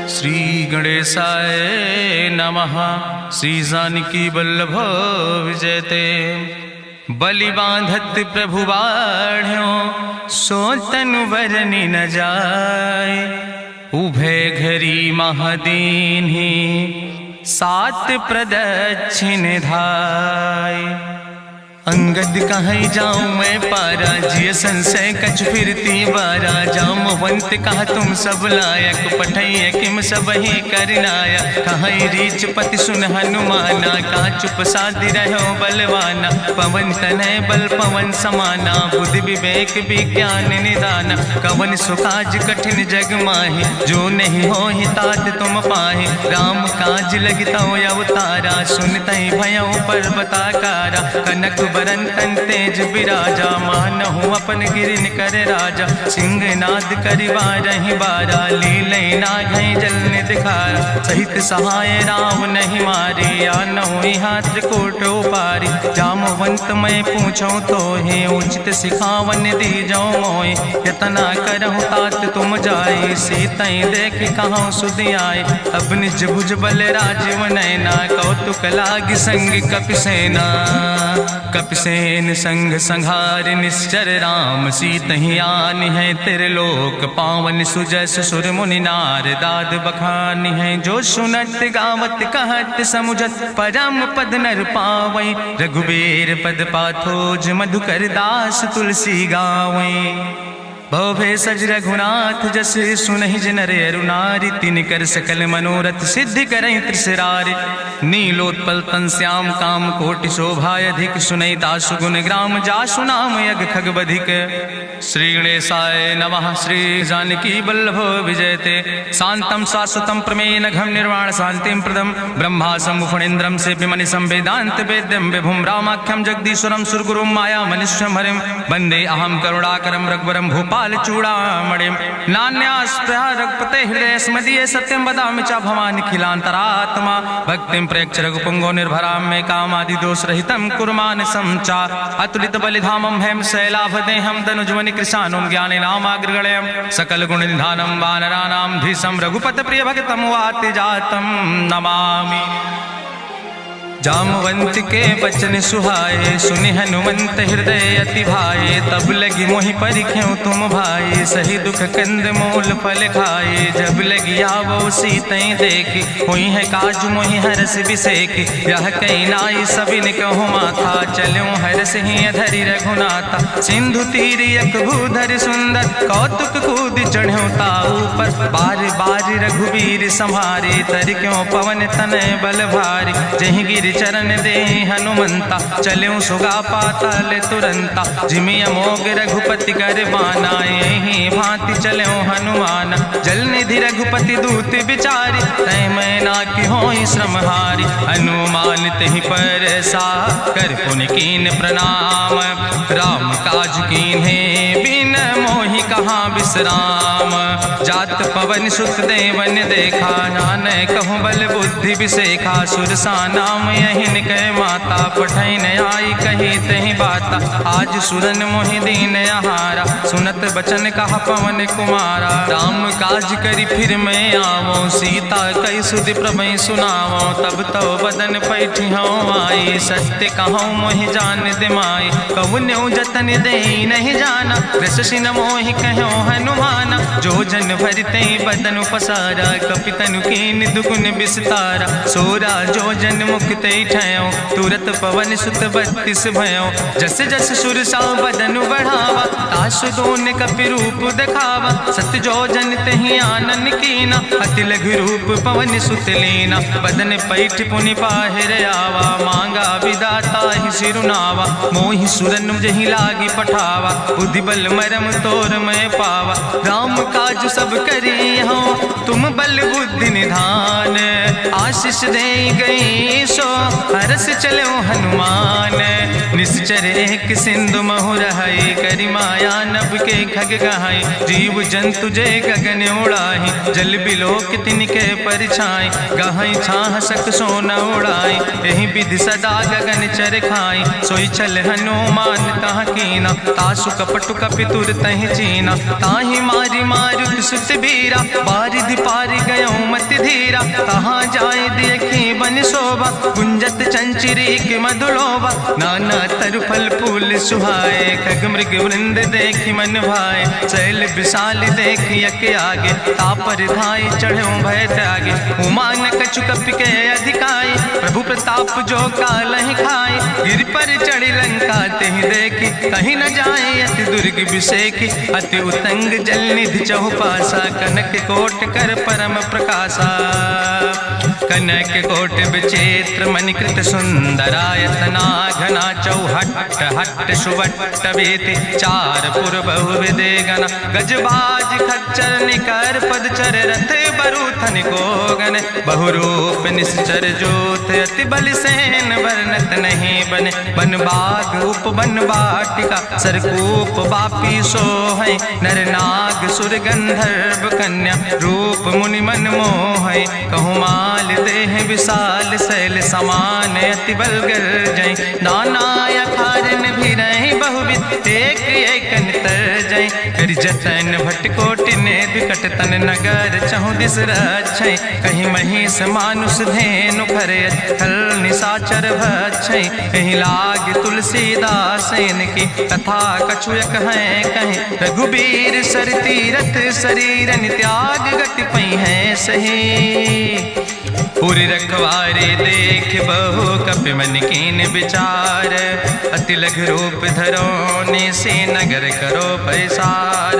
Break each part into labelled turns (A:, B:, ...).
A: श्री गणेशाय नमः। श्री जानकी वल्लभ विजयते। बलि बांधत प्रभु बाढ़ो सो तनु बरनि न जाय। उभय घरी महादीन्हि सात प्रदक्षिण धाय। अंगद कहीं जाऊं मैं पारा, जिय संशय कछ फिरती बारा। जामवंत कहा तुम सब लायक, पठैय किम सब ही करनाया। कहीं रीच पति सुन हनुमाना, कहा चुप साधि रहो बलवाना। पवन तनय बल पवन समाना, बुद्धि विवेक विज्ञान निदाना। कवन सुकाज कठिन जग माहि, जो नहीं हो ही तात तुम पाहि। राम काज लगितो अवतारा, सुनतहि भयो पर्वताकारा। कनक बरन तन तेज बिराजा, मानहु अपन गिरिन कर राजा। सिंह नाद करिवा रही बारा, लीलै नाघै जल निधिखारा। सहित सहाय राम नहीं मारे, आनहु यहाँ त्रिकोट उपारी। जामवंत मैं पूछो तो हे, उचित सिखावन दीजो मोय। यतना करहु तात तुम जाय, सीतै देख कहूँ सुधि आए। अब निज भुज बल राजीव नैना, कौतुक लाग संग कपिसेना। कपिसेन संग संहार निश्चर, राम सीतहि आनि है त्रिलोक पावन। सुजस सुर मुनि नार दाद बखानि है, जो सुनत गावत कहत समुझत। परम पद नर पावै, रघुबीर पद पाथोज। मधुकर दास तुलसी गावै। भवे सज रघुनाथ जस, सुनहि जनर अरुनारि। तिनकर सकल मनोरथ सिद्धि करहि त्रिसरारि। नीलोत्पल तन श्याम काम कोटि शोभाय अधिक। सुनहि दासु गुण ग्राम, जासु नाम यज्ञ खग बधिक। श्री गणेशाय नमः। श्री जानकी वल्लभ विजयते। शांतं शाश्वतं प्रमेयन घम निर्वाण शांतिं प्रदम। ब्रह्मा शंभुफणीन्द्रं सेव्यमणि संवेदांत वेद्यं विभुं। रामाख्यं जगदीश्वरं सुरगुरुं माया मनीश्वरं हरिं। वंदे अहं करुणाकरं रघुवरं भूपाल चूड़ामणिं। नान्यास्पृहा रघुपते हृदय स्मदीये, सत्यं वदामि च भवानिखिलान्तरात्मा। भक्तिं प्रयच्छ रघुपुंगो निर्भरां मे, कामादि दोष रहितं कुर्मान् संचार। अतुलित बलिधामं हेम शैलाभदेहं, तनुजवनि कृशानुं ज्ञानेनामाग्रगण्यं। सकल गुण निधानं वानराणां धीशं, रघुपत प्रिय भक्तं वाति जातं नमामि। जामवंत के बचन सुहाए, सुनि हनुमंत हृदय अति भाए। तब लगी मोहि परिख्यों तुम भाई, सही दुख कंद मूल फल खाए। जब लगी आवो सीतै देखी, हुई है काज मोहि हरस बिसेकी। यह कई नाई सबिन कहूँ माथा, चलूं हरस ही अधरि रघुनाथा। सिंधु तीर यक भूधर सुंदर, कौतुक कूद चढ़्यों ताऊ पर। बार बार रघुबीर संहारे, तर क्यों पवन तनय बल भारी। जहि गिर चरण दे हनुमंता, चल्यों सुगा पाताल तुरंता। जिमि अमोघ रघुपति कर बाना, यही भांति चल्यों हनुमान। जल निधि रघुपति दूत बिचारी, तै मैं ना कि होई श्रमहारी। हनुमान तहि पर सा, कर पुनि कीन प्रणाम। राम काज कीन्हे बिन मोहि कहाँ विश्राम। जात पवन सुत देवन देखा, नानक कहूँ बल बुद्धि विसेखा। सुरसा नाम यहिन कह माता, पठैन आई कही तहि बाता। आज सुरन मोहि दीन आहारा, सुनत बचन कहा पवन कुमारा। राम काज करी फिर मैं आवो, सीता कई सुधि प्रभु सुनावो। तब तो बदन पैठी हूँ आई, सत्य कहूँ मोहि जान दिमाई। कहुन्यु जतन दे नहीं जाना, कृषि न मोहि कहो हनुमाना। जो जन भरते बदन पसारा, कपितनु कीन दुगुन विस्तारा। सोरा जो जन मुक्ते ठयो, तुरत पवन सुत 32 भयो। जस जस सुरसा बदन बढ़ावा, तासु दोन कपि रूप दिखावा। सत जो जन तहि आनन कीना, अति लघु रूप पवन सुत लीना। बदन पैठ पुनि पाहिर आवा, मांगा विदाता ही सिरुनावा। मोहि सुरन जहि लागी पठावा, बुद्धि बल मरम तोर मैं पावा। राम काज सब करी हो, तुम बल बुद्धि निधान। आशीष दे गई सो, हरस चलो हनुमान। निश्चर एक सिंधु महु रहई, करि माया नभ के खग गहाई। जीव जंतु जे गगन उड़ाही, जल बिलोक तिनके परिछाई। गहाई छाह सक सोन उड़ाई, एहि विधि सदा गगन चर खाई। सोई चल हनुमान तह कीना, तासु कपटु कपितुर तहि चीना। ताहि मारी मारुत सुत बीरा, बारिधि पारि गयो मति धीरा। तहाँ जाय देखी बन शोभा, गुंजत चंचिरी के मधुलोभा। नाना तरु फल फूल सुहाए, खग मृग वृंद देखी मन भाए। शैल विशाल देखी यके आगे, तापर धाई चढ़ो भय त्यागे। उमान कछु कपि के अधिकाई, प्रभु प्रताप जो कालहि खाए। गिर पर चढ़ी लंका तेहि देखी, कहीं न जाए अति दुर्ग विषेखी। अति उतंग जल निधि चहुपासा, कनक कोट कर परम प्रकाशा। कनक कोट विचित्र मणिकृत सुंदरायतना, घना चौहट्ट हट्ट सुवट्ट वेति। चार पुर बहु विदे गण, गजबाज खच्चर निकर पदचर। रथ बरूथन को गण, बहुरूप निश्चर जोत। अति बल सेन वर्णत नहीं बने, बन बाग उपवन वाटिका। सरकूप बापी सोहै, नर नाग सुर गंधर्व कन्या। रूप मुनि मन मोहै, कहूँ माल देह विशाल। शैल समान अति बल गर्जै, नाना अखारन भी रही बहुविध। एक एक नितर जै, करि जतन भटकोटि ने विकट तन नगर। चहु दिस रक्षै, कहीं महिष मानुष धेनु खरे। खल निशाचर भक्षै, कहीं लाग तुलसीदास इनकी। कथा कछुयक है कहीं, रघुबीर सर तीरथ शरीरन त्याग। गति पई है सही, पूरी रखवारे देख बहु कपि मन कीन विचार। अति लघु रूप धरो ने से नगर करो पैसार।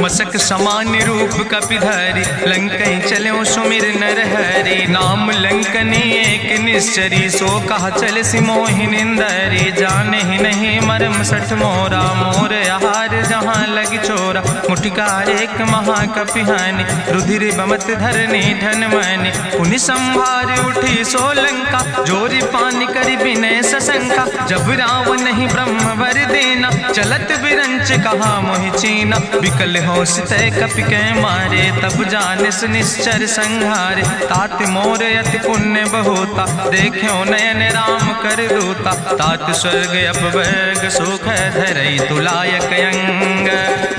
A: मसक समान रूप कपि धरि, लंकई चलो सुमिर नर हरि। नाम लंकनी एक निश्चरी, सो कहा चल सि मोहि निंदरी। जाने ही नहीं मरम सठ मोरा, मोर आहार जहाँ लग चोरा। मुटिका एक महाकपि हानि, रुधिर बमत धरनी धन मनि। पुनि संभार उठी सोलंका, जोरी पानी करि विनय सशंका। जब रावण नहीं ब्रह्म वर देना, चलत विरंच कहा मोहि चीना। विकल हो सितय कपि के मारे, तब जानिस निश्चर संहारे। तात मोर अति पुण्य बहुता, देखो नयन राम कर दूता। तात स्वर्ग अपवर्ग सुख धरई, तुलायक अंग।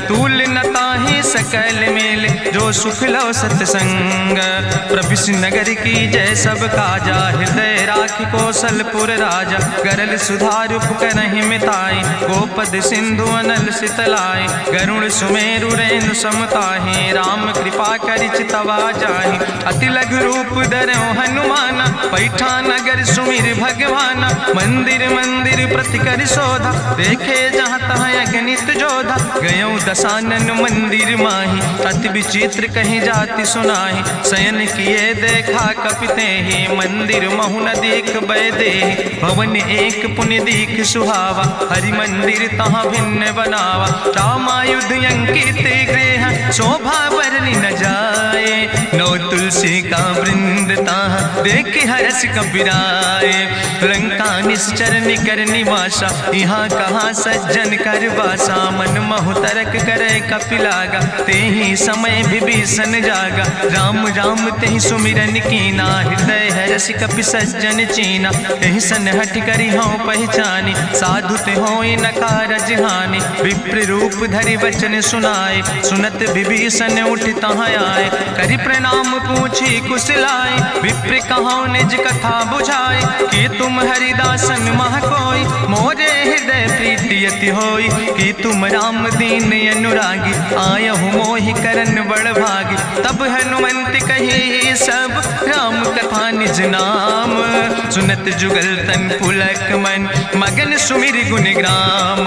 A: तूल न ताहि सकल मेल, जो सुख लो सतसंग। प्रभिस नगर की जय सब काजा, हृदय राखि कौशलपुर राजा। गरल सुधार उपकरहि मिताई, गोपद सिंधु अनल सितलाई। गरुण सुमेरु रेणु समताहि, राम कृपा करि चितवा जाहि। अति लघु रूप धरौ हनुमाना, पैठा नगर सुमिर भगवाना। मंदिर मंदिर प्रति करि शोधा, देखे जहाँ तहाँ अगणित जोधा। गयो दसानन मंदिर माही, अति विचित्र कहीं जाति सुनाही। शयन किए देखा कपिते ही, मंदिर महु न देख बैदे। भवन एक पुण्य दीख सुहावा, हरि मंदिर तहाँ भिन्न बनावा। रामायुध अंकित गृह, शोभा बरनी न जाए। नौ तुलसी का वृंद तहाँ देख हर्ष कपिराए। लंका निश्चर निकर निवासा, यहाँ कहाँ सज्जन कर बासा। मन महु तरक करे कपिलागा, तेहि समय विभीषण जागा। राम राम तेहि सुमिरन कीना, हृदय हर्ष कपि सज्जन चीना। एहि सन हट करि हूँ पहचानी, साधु ते होई न कारज हानि। विप्र रूप धरि वचन सुनाए, सुनत विभीषण उठ तहाँ आए। करि प्रणाम पूछी कुशलाए, विप्र कहाँ निज कथा बुझाए। कि तुम हरिदासन मह कोई, मोरे हृदय प्रीति अति होई। कि तुम राम दीन अनुरागी, आयहु मोहि करन बड़ भागी। तब हनुमंत कही सब, राम कथा निज नाम। सुनत जुगल तन पुलक मन, मगन सुमिर गुण ग्राम।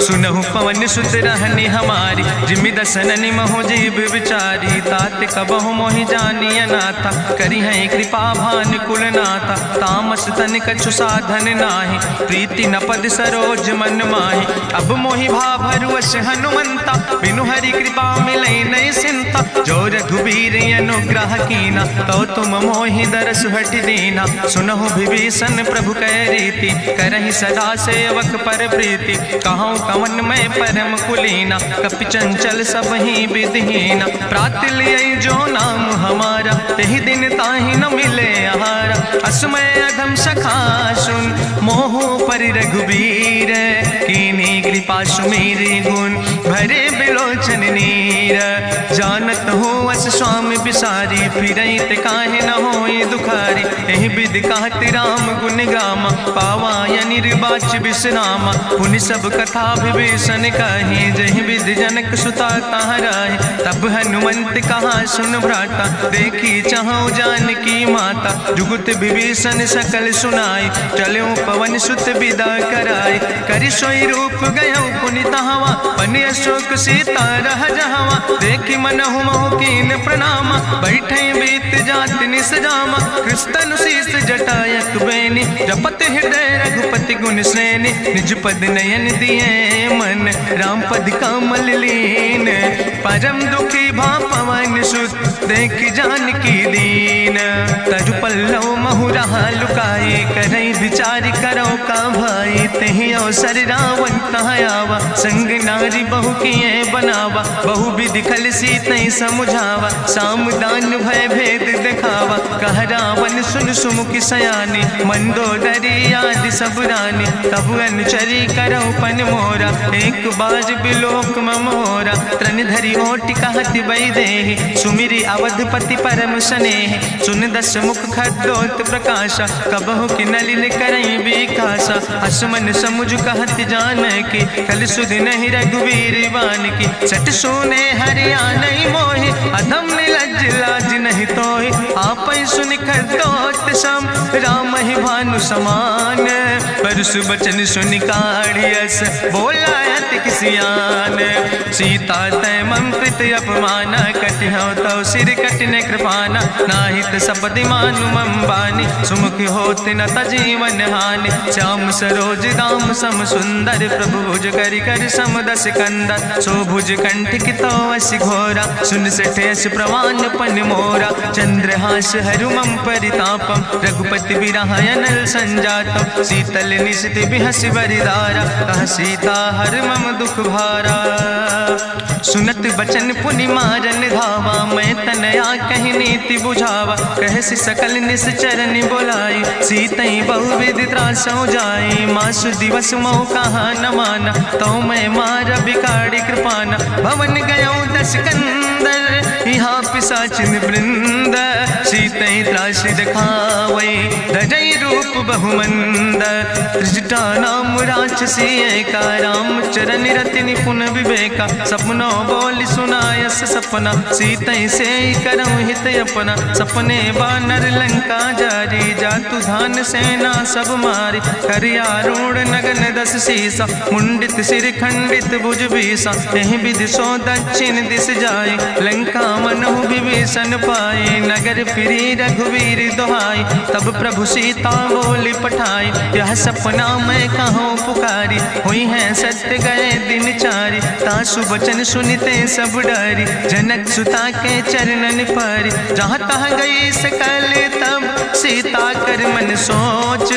A: सुनहु पवन सुत रहनी हमारी, जिमि दसननि महु जीव विचारी। तात कबहु मोहि जानिय नाथा, करि हैं कृपा भान कुल नाथा। तामस तन कछु साधन नाही, प्रीति न पद सरोज मन माही। अब मोहि भाभरुवश हनुमंता, बिनु हरि कृपा मिलै नहीं सिंता। जो रघुबीर अनुग्रह कीना, तो तुम मोहि दरस हट दीना। सुनहु विभीषण प्रभु कै रीति, करहि सदा सेवक पर प्रीति। कहूँ कवन में परम कुलीना, कपि चंचल सब ही विधिहीना। प्रात लिये जो नाम हमारा, तेहि दिन ताहि न मिले आहारा। असमय अधम सखा सुन, मोहु पर रघुबीर। कीन्ही कृपा सुमेरि गुण, भरे बिलोचन नीर। जानत हो अस स्वामी बिसारी, फिरहि ते काहे न होई दुखारी। एहि विधि कहत राम गुण गामा, पावाय निर्वाच विश्रामा। पुनि सब कथा विभीषण कही, जहि विधि जनक सुता तहराहि। तब हनुमंत कहा सुन भ्राता, देखी चाहु जानकी माता। जुगुत विभीषण सकल सुनाई, चलऊ पवन सुत विदा कराई। करि सोई रूप गयो पुनि तहवा, बनि अशोक सीता रह जहवा। देखि मनहु महु कीन प्रणामा, बैठे बीत जात निस जामा। कृष्ण शीस जटायक बेनी, जपत हृदय रघुपति गुण श्रेणी। निज पद नयन दिए मन, राम पद कमल लीन। परम दुखी भा पवन सुत, देखि जानकी दीन। तरु पल्लव महु रहा लुकाई, करई विचार करो का भाई। तेहि अवसर रावण तहाँ आवा, संग नारी बहु किए बनावा। बहु विधि खल सीतहि समुझावा, साम दान भय भेद दिखावा। कह रावण सुन सुमुखि सयानी, मंदोदरी आदि सब रानी। तब अनुचरी करो पन मोरा, एक बार बिलोक ममोरा। तृण धरि ओटि कहत वैदेही, सुमिरि अवधपति परम स्नेह। सुन दस मुख खद्योत प्रकाशा, कबहु कि नलिन करई विकासा। असमन समुझ कहत जानकी, कल सुधि नहीं रघुवीर बान की। सट सुने हरियाणई मोहि, अधम निलज्ज लाज नहीं तोहि। आपै सुनि खद्योत सम, राम ही भानु समान। परसु बचन सुनि काढ़ियस, बोला अति किसियान। सीता तै मम कृत अपमाना, कटिहौ तौ सिर कटिने कृपाना। नाहित सपदि मानु मम बानी, सुमुख होत न तजीवन हानि। श्याम सरोज दाम सम सुंदर, प्रभु भुज करि कर सम दस कंदर। सो भुज कंठ कितो अस घोरा, सुन सठे अस प्रवान पन मोरा। चंद्रहास हरु मम परितापम, रघुपति बिरह अनल संजातम। शीतल निशित बिहस बरिदारा, कह सीता हर मम दुख भारा। सुनत बचन पुनि मारन धावा, मैं तनया कहि नीति बुझावा। कहसि सकल निश्चरन बोलाई, सीतई बहुविधि त्रासौ जाई। मासु दिवस मोह कहा न माना, तो मैं मार बिकाड़ी कृपाना। भवन गयो दस कंदर, यहाँ पिशाचिन वृंद। सीतई त्रास दिखावै, धजई रूप बहुमंद। त्रिजटा नाम राक्षसी एका, राम चरण रति निपुण विवेका। सपनो बोल सुनायस सपना, सीतई से करऊँ हित अपना। सपने बानर लंका जारी, जातु धान सेना सब मारी। करियारूढ़ नगन दस सीसा, मुंडित सिर खंडित भुज बीसा। एहि विधि सो दक्षिण दिस जाए, लंका मनहु विभीषण पाए। नगर फिरी रघुवीर दुहाई, तब प्रभु सीता बोली पठाई। यह सपना मैं कहूँ पुकारी, हुई है सत्य गए दिन चारी। तासु बचन सुनिते सब डरी, जनक सुता के चरणन परी। जहाँ तहाँ गई सकल तब, सीता कर मन सोच।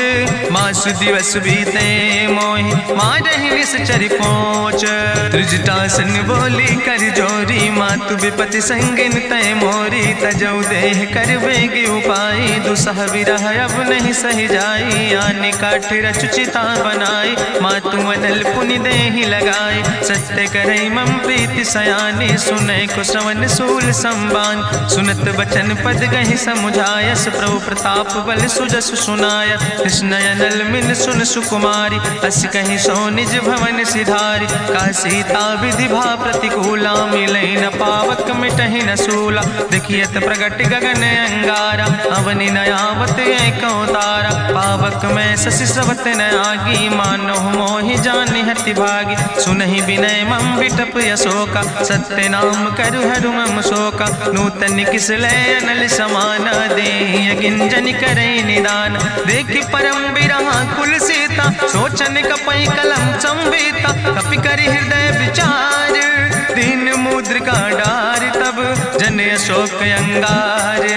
A: मासु दिवस बीते मोहि, मारहि निश्चर पहुँच। त्रिजटासन बोली कर जोरी, मातु विपति संगिन तय मोरी। तजौ देह कर बेग उपाय, दुसह विरह अब नहीं सही जाई। आने काठ रचुचिता बनाई, मातु अनल पुनि देहि लगाई। सत्य करई मम प्रीति सयानी, सुनै को श्रवण सूल संबान। सुनत बचन पद गहि समुझायस, प्रभु प्रताप बल सुजस सुनाय। कृष्ण अनल मिन सुन सुकुमारी, अस कहि सो निज भवन सिधारी। का सीता विधि भा प्रतिकूला, मिलै न पावक मिटहि न सूला। देखियत प्रगट गगन अंगारा, अवनि न आवत एको तारा। पावक में शशि स्रवत न आगी, मानो मोहि जानि हति भागी। सुनहि विनय मम विटप यशोका, सत्य नाम करु हरु मम शोका। नूतन किस लय अनल समाना, देहि गिंजन करई निदान। देखि परम बिरहा कुल सीता, सोचन कपई कलम संवेता। कपि करि हृदय विचार, दीन मुद्रिका डार। तब जन अशोक अंगार,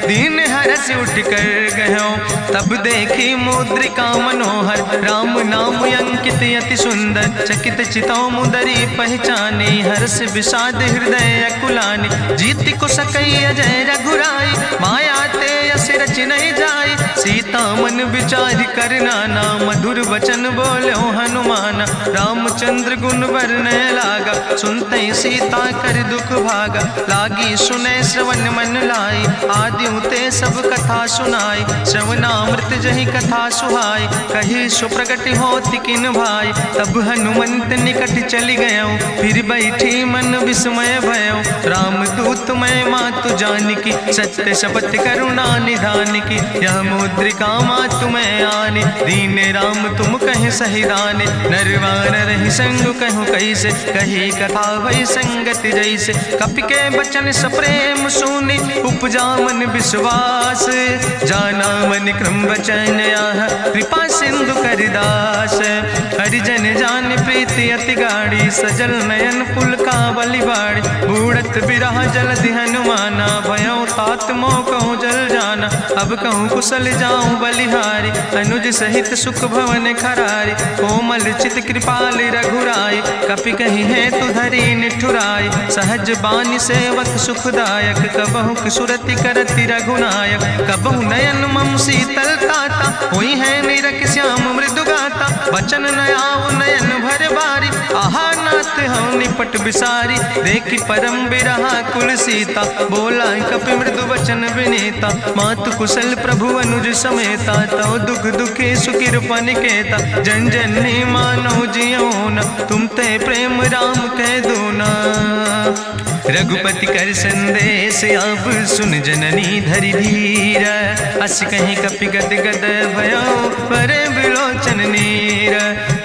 A: दीन हरस उठ कर गयो, तब देखी मुद्रिका मनोहर, राम नाम अंकित अति सुंदर, चकित चितौ मुदरी पहचानी, हर्ष विषाद हृदय अकुलानी, जीत को सकई अजय रघुराई, माया ते अस रच नहीं जाई, सीता मन विचार करना ना, मधुर वचन बोलो हनुमान, रामचंद्र गुण वर्णय लागा, सुनते सीता कर दुख भागा, लागी सुने श्रवण मन लाई, आदि ते सब कथा सुनाई, श्रवणामृत जहि कथा सुहाई, कही सुप्रगट होति किन भाई, तब हनुमंत निकट चली गयो, फिर बैठी मन विस्मय भयो, राम दूत मैं मातु जानकी, सत्य शपथ करुणा निधान की, यह मुद्रिका मातु मैं आने, दीन राम तुम कहे सही दाने, नरवान रही संग कहूँ कैसे, कही कथा वही संगत जैसे, कपि के बचन सप्रेम सुनी, उपजा मन विश्वास, जाना मन क्रम वचन आह, कृपा सिंधु करिदास, हरिजन जान प्रीति अति गाड़ी, सजल नयन पुलकावली बाड़ी, बूढ़त बिरह जलधि हनुमाना, भयो तात मोह कहूँ जल जाना, अब कहूँ कुशल जाऊँ बलिहारी, अनुज सहित सुख भवन खरारी, कोमल चित कृपाल रघुराई, कपि कही है तु धरी निठुराई, सहज बानी सेवक सुखदायक, कबहु सुरति करति रघुनायक, कबहु नयन मम शीतल ताता, हुई है निरख श्याम मृदु गाता, वचन नयाव नयन भर बारी, आहा नाथ हम निपट बिसारी, देखी परम बिरहा कुल सीता, बोला कपि मृदु वचन विनीता, मातु कुशल प्रभु अनुज समेता, तव दुख दुखी सुकृपा निकेता, जन जन ही मानो जियो न, तुम ते प्रेम राम कह दो ना, रघुपति कर संदेश अब सुन जननी धरि धीर, अस कहीं कपि गद गद भयो परे बिलोचन नीर,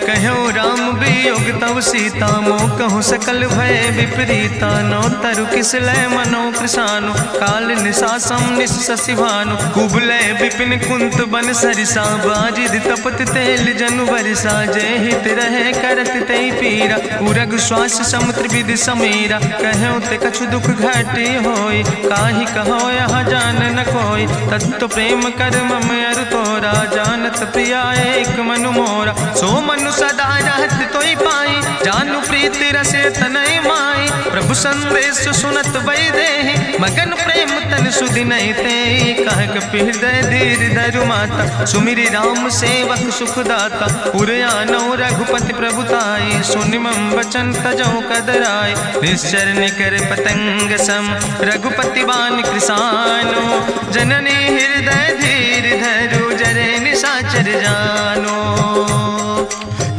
A: कहो राम वियोग तव सीता, मोह कहूँ सकल भय विपरीता, नौ तरु किस लय मनो कृषानु, काल निशासम निशि भानु, कुबलय विपिन कुंत बन सरिसा, बाजिद तपत तेल जनु बरिसा, जय हित रहे करत तई पीरा, उरग श्वास समुद्र विधि समीरा, कहो ते कछु दुख घटी होई, काहि कहो यहाँ जान न कोई, तत्व प्रेम कर मम अरु तोरा, जानत प्रिया एक मनु मोरा, सो मनु सदा रहत तोई पाई, जानु प्रीति रसे तनय माई, प्रभु संदेश सुनत वै देहि, मगन प्रेम तन सुधि नहीं ते, कह कपि हृदय धीर धरु माता, सुमिरि राम सेवक सुखदाता, उरयानौ रघुपति प्रभुताई, सुनि मम वचन तजौ कदराई, निश्चर निकर पतंग सम, रघुपति बान कृसानो, जननी हृदय धीर धरु जरे निशाचर जानो,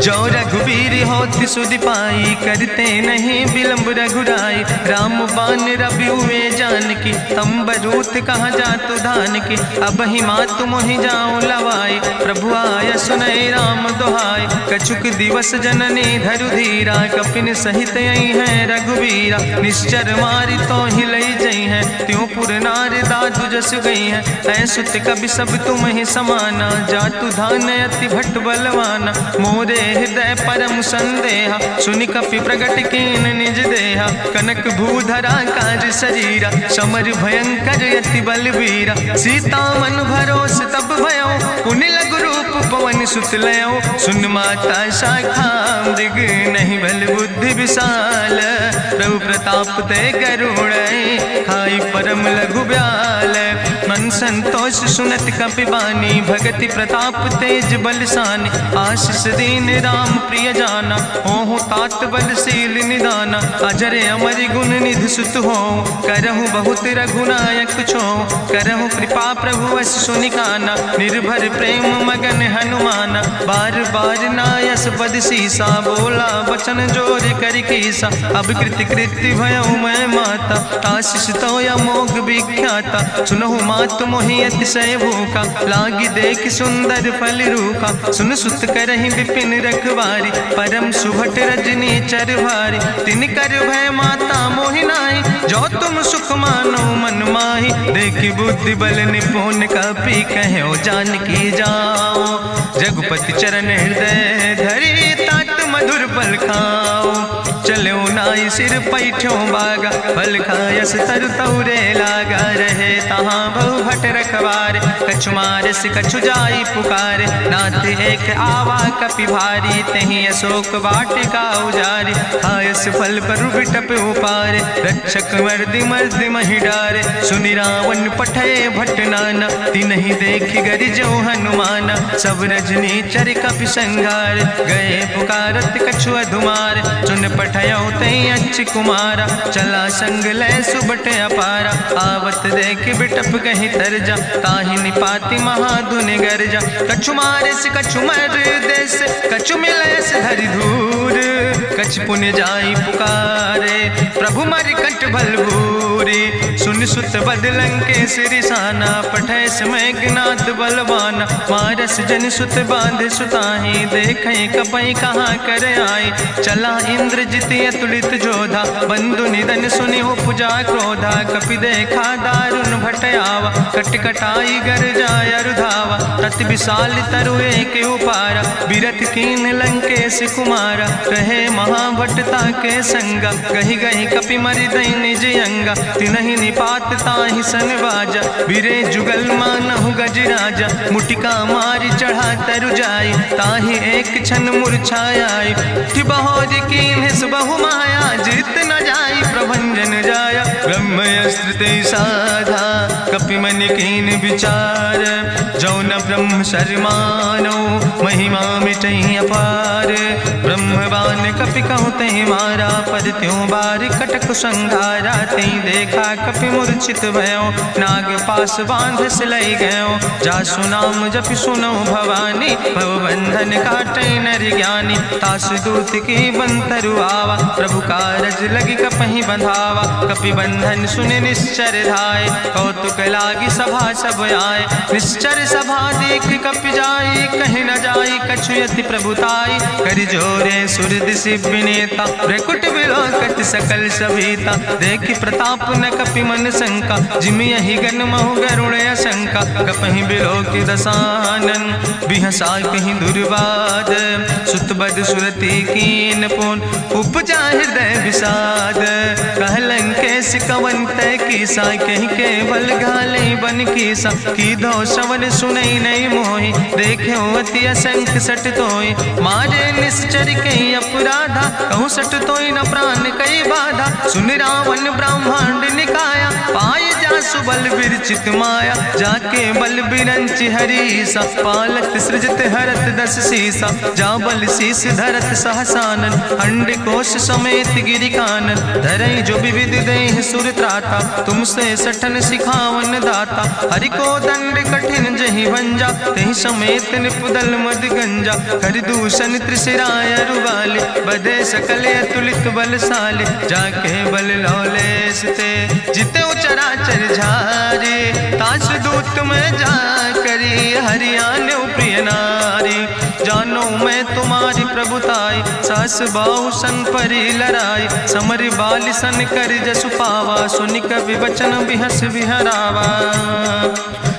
A: जो रघुबीर होति सुधि पाई, करते नहीं विलंब रघुराई, राम बान रवि हुए जानकी, तंबरूथ कहाँ जातु धान की, अब ही मातु मोहि जाऊँ लवाई, प्रभु आय सुनय राम दुहाई, कछुक दिवस जननी धरु धीरा, कपिन सहित यही है रघुबीरा, निश्चर मारी तो ही लई जई है, त्यों पुर नार दादु जस गई है, ऐसुत कभी सब तुम ही समाना, जातु धान अति भट्ट बलवाना, मोरे हृदय परम संदेहा, सुनि कपि प्रगट कीन निज देहा, कनक भूधरा काज शरीरा, समर भयंकर यति बलवीरा, सीता मन भरोस तब भयो, पुनि लघु रूप पवन सुत लयो, सुन माता शाखा मृग नहीं बल बुद्धि विशाल, प्रभु प्रताप ते गरुड़ खाई परम लघु ब्याल, मन संतोष सुनत कपि बानी, भगति प्रताप तेज बलसानी, आशीष दीन राम प्रिय जाना, हो तात बलशील निदाना, अजर अमर गुण निधि सुत हो, करहु बहुत रघुनायक छो, करहु कृपा प्रभु वश सुनिकाना, निर्भर प्रेम मगन हनुमाना, बार बार नायस पद सीसा, बोला वचन जोर कर कीसा, अब कृति कृति भयो मैं माता, आशीष तो अमोघ विख्याता, सुनहु मातु मोहि अतिशय भूखा, लागी देख सुंदर फल रूखा, सुन सुत करहि विपिन रखवारी, परम सुभट रजनी चर भारी, तिन कर भय माता मोहि नाहि, जो तुम सुख मानो मन माहि, देखि बुद्धि बल निपुण कपि कहो जानकी जाओ, रघुपति चरण हृदय धरि तात मधुर पल खाओ, चलो नाई सिर पैठ्यों बागा, फल खायस तरु तौरे लागा। रहे तहाँ बहु भट रखवारे, कछु मारस कछु जाई पुकारे। नाथ एक आवा कपि भारी, तहीं अशोक वाटिका उजारी। खायस फल पर बिटप उपारे, रक्षक मर्दि मर्दि महि डारे। सुनि रावण पठय भट नाना, तिन्हि देखि गरिजो हनुमाना। सब रजनी चर कपि संघार, गए पुकारत कछु अधुमार। चुन पठयो तई अच्छ कुमारा, चला संग लय सुबट अपारा। आवत देख बिटप कहीं तरजा, ताहि निपाति महाधुनि गर्जा। कछु मारिस कछु मर देस, कछु मिलयस धरि धूर। कछ पुण्य जाई पुकारे, प्रभु मरि कंठ भल भूरी। सुन सुत बदलंके सिरिसाना, पठय समय ज्ञात बलवाना। मारस जन सुत बांध सुताही, देखे कपई कहाँ कर आई। चला इंद्रजित अतुलित जोधा, बंधु निधन सुनि उपजा क्रोधा। कपि देखा दारुण भट आवा, कट कटाई गर जाय रुधावा। तत विशाल तरु एक उपारा, बिरथ कीन लंकेश कुमारा। रहे महाभटता के संगा, गही गही कपि मरि दई निज अंगा। तिन्हि निपात ताहि सन बाजा, बिरे जुगल मानहु गजराजा। मुटिका मारि चढ़ा तरु जाई, ताहि एक क्षण मूर्छाई। बहोर कीन बहु माया, जीत न जाई प्रभंजन जाया। ब्रह्मस्त्र ते साधा, कपि मन कीन विचार। जौन ब्रह्म शर्मानो, महिमा मिटई अपार। ब्रह्मवान कपि कहु तहि मारा, पद त्यों बार कटक संघारा। तई देखा कपि मूर्छित भयो, नाग पास बांध सिलई गयो। जासु नाम जपि सुनो भवानी, भव बंधन काटै नर ज्ञानी। तास दूत की बंतरु आवा, प्रभु कारज लगी कपहि बंधावा। कपि बंधन सुनि निश्चर धाय, कौतुक लागी सभा सब आए। निश्चर सभा देख कपि जाई, कहीं न जाई कछु यति प्रभुताई। करि जोरे सुर दिसि विनेता, ब्रकुट विलोकट सकल सभीता। देखि प्रताप न कपि मन शंका, जिमि यहि गन महु गरुण असंका। कपहि बिलोकि दसानन, बिहसा कहीं दुर्वाद। सुत बद सुरति कीन पुन, उपजा हृदय विषाद। कहलंकेश कवन तय कीसा, कहीं केवल घाले बन कीसा। की दो श्रवण सुनई नहीं मोहि, देखे अति असंख्य सट तोय। मारे निश्चर कई अपराधा, कहूँ सट तोय न प्राण कई बाधा। सुन रावण ब्रह्मांड निकाया, पाय जासु बल विरचित माया। जाके बल बिरंचि हरीसा, पालत सृजत हरत दस सीसा। जा बल शीस धरत सहसानन, अंड कोश समेत गिरि कानन। धरई जो विविध देह सुर त्राता, तुमसे सठन सिखावन दाता। हरि को दंड कठिन जहि भंजा, तहि समेत निपुदल मद गंजा। कर दूषण त्रिशिराय रुवाले, बधे सकल अतुलित बलशाले। जाके बल लौलेस ते, जिते चराचर झारे। तास दूत में जा करी, हरियाणा प्रिय नारी। जानो मैं तुम्हारी प्रभुताई, सास बाहु सन परी लड़ाई। समर बाल सन कर जसु पावा, सुनि कवि वचन बिहस विहरावा।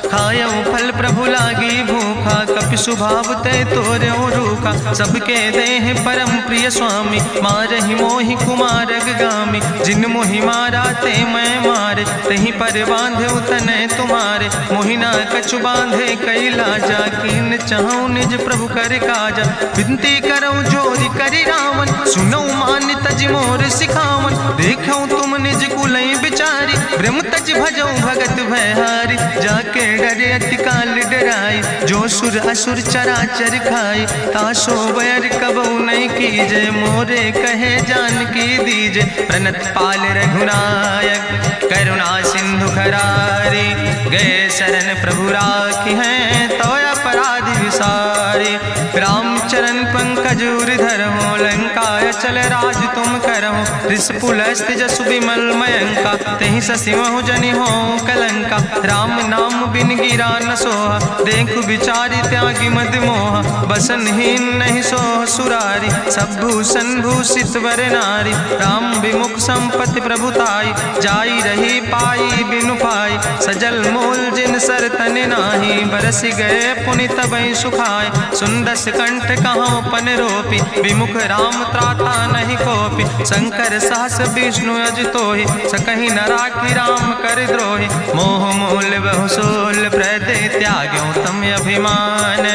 A: खायो फल प्रभु लागी भूखा, कपि स्वभाव तय तोर्यो रूखा। सबके देह परम प्रिय स्वामी, मारहि मोहि कुमारग गामी। जिन मोहि मारा ते मैं मारे, तहीं पर बांधे तनय तुम्हारे। मोहिना कछु बांधे कई लाजा, कीन चाहूं निज प्रभु कर काजा। विनती करऊं जोरि करि रावण, सुनऊ मान तज मोर सिखावन। देखऊं तुम निज कुलई बिचारी, ब्रह्म तज भजऊं भगत भयहारी। जाके डरे अति काल डराई, जो सुर असुर चराचर खाई। तासो बैर कबऊ नहीं कीजे, मोरे कहे जान की दीजे। प्रणत पाल रघुनायक, करुणा सिंधु खरारी। गए शरण प्रभु राखी हैं, तो अपराध विसारी। रामचरण पंकज उर्धर हो, लंकाय चल राज तुम करहो। त्रिशूलस्थ जसु विमल मयंका, तेहि ससिमहु जनि हो कलंका। राम नाम बिन गिरा न सोहा, देखु विचारि त्यागी मद मोहा। बसनहीन नहीं सोह सुरारी, सब भूषण भूषित वर नारी। राम विमुख संपत्ति प्रभुताई, जाई रही पाई बिनु पाई। सजल मोल जिन सर तन नाही, बरस गए पुनि तबहि सुखाए। सुंदस कंठ कहाँ पन रोपी, विमुख राम त्राता नहीं कोपी। शंकर सहस विष्णु अजितोहि, सकहि न राखी राम कर द्रोहि। मोह मूल बहु सोल प्रदे, त्याग्यों तम अभिमान।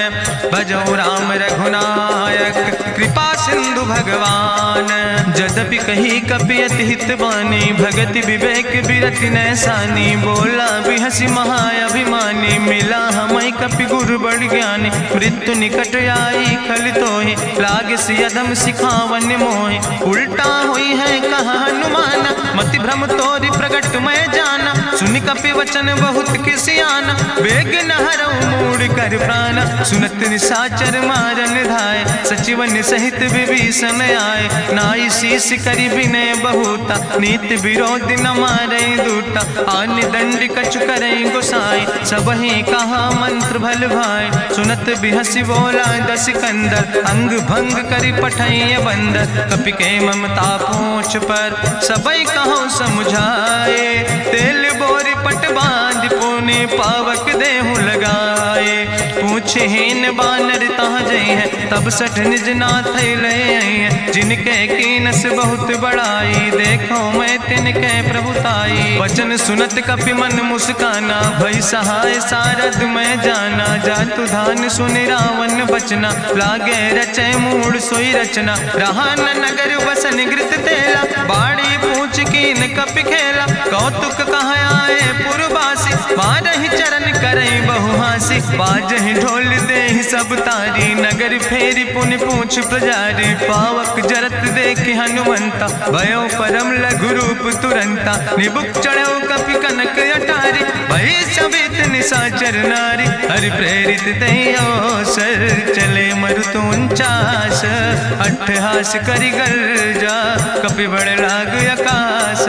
A: भजौ राम रघुनायक, कृपा सिंधु भगवान। जदपि कही कपि अति हित बानी, भगति विवेक बिरति नैसानी। बोला बिहसी महाअभिमानी, मिला हमई कपि गुरु बड़ ज्ञानी। मृत्यु निकट आई खल तोहि, लाग सियधम सिखावन मोहि। उल्टा हुई है कहा हनुमाना, मति भ्रम तोरि प्रगट मैं जाना। सुनि कपि वचन बहुत किसियाना, वेग न हरऊ मूढ़ कर प्राण। सुनत निशाचर मारन धाय, सचिवन सहित विभीषण आए। नाई शीस करि विनय बहुता, नीति विरोध न मारे दूता। आन दंड कछु करे गोसाई, सबहि कहा मंत्र भल भाई। सुनत बिहसी बोला दस कंदर, अंग भंग करि पठैय बंदर। कपि के ममता पूछ पर, सबई कहो समझाए। तेल बोरी पट बांध पुनि, पावक देहु लगाए। पूछहीन बानर तहाँ जई है, तब सठ निज नाथ ले आई है। जिनके कीनस बहुत बड़ाई, देखो मैं तिनके प्रभुताई। वचन सुनत कपि मन मुस्काना, भई सहाय सारद मैं जाना। जातु धान सुनि रावण बचना, लागे रचे मूढ़ सोई रचना। रहा न नगर बसन घृत तेला, बाड़ी पूछ कीन कपि खेला। कौतुक कहाँ आए पुरवासी, मारहि चरण करई बहुहासी। बाजहि ढोल देहि सब तारी, नगर फेरी पुनि पूछ प्रजारी। पावक जरत देख हनुमंता, भयो परम लघु रूप तुरंता। निबुक चढ़ो कपि कनक अटारी, भई सबित निशाचर नारी। हरि प्रेरित तहि अवसर, चले मरुत 49। अट्ठहास करि गर्जा, कपि बड़ लाग आकाश।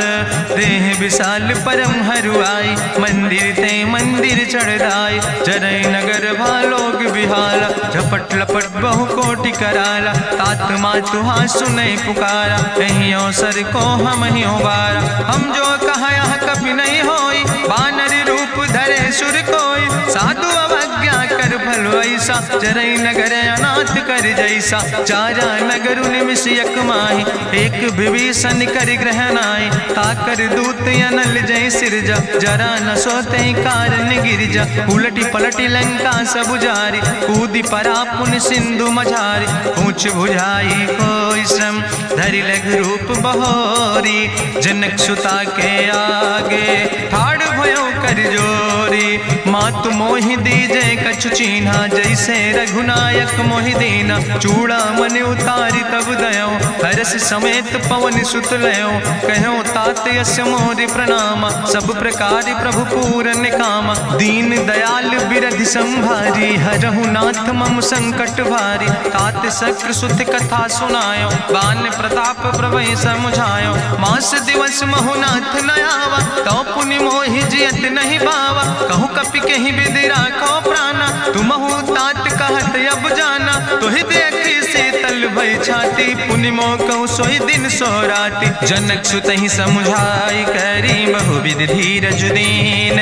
A: देह विशाल परम हरुआई, मंदिर ते मंदिर चढ़ाई। जरई नगर भालोग बिहाला, झपट लपट बहु कोटि कराला। तात मातु हाँ सुनई पुकारा, कहीं अवसर को हम ही बारा। हम जो कहा यह कभी नहीं होई, बानर रूप धरे सुर कोई। साधु अवज्ञा कर फल ऐसा, जरई नगर अनाथ कर जैसा। चारा नगर निमिष यक माही, एक विभीषण कर ग्रह नाई। ताकर दूत अनल जय सिरजा, जरा न सोते कारण गिरजा। उलटी पलटी लंका सब जारी, कूदी परा पुन सिंधु मझारी। पूछ बुझाई कोई श्रम, धरि लघु रूप बहोरी। जनक सुता के आगे, ठाड़ भयो कर जोरी। मातु मोहि दीजे कछु चीन्हा, जैसे रघुनायक मोहि दीना। चूड़ा मन उतारी तब दयो, हरस समेत पवन सुत लयो। कहो तात यस मोरि प्रणामा, सब प्रकार प्रभु पूरन कामा। दीन दयाल बिरधि संभारी, हरहु नाथ मम संकट भारी। तात शक्र सुत कथा सुनायो, बान प्रताप प्रभु समुझायो। मास दिवस महु नाथ न आवा, तो पुनि मोहि जियत नहीं बावा। कहु कपि कहीं विधि राखो प्राणा, तुमहु तात कहत अब जाना। तुहि देखी शीतल भई छाती, पुनि मोह कहु सोई दिन सो राति। जनक सुतहि समुझाई, करी बहु विधि धीरज दीन।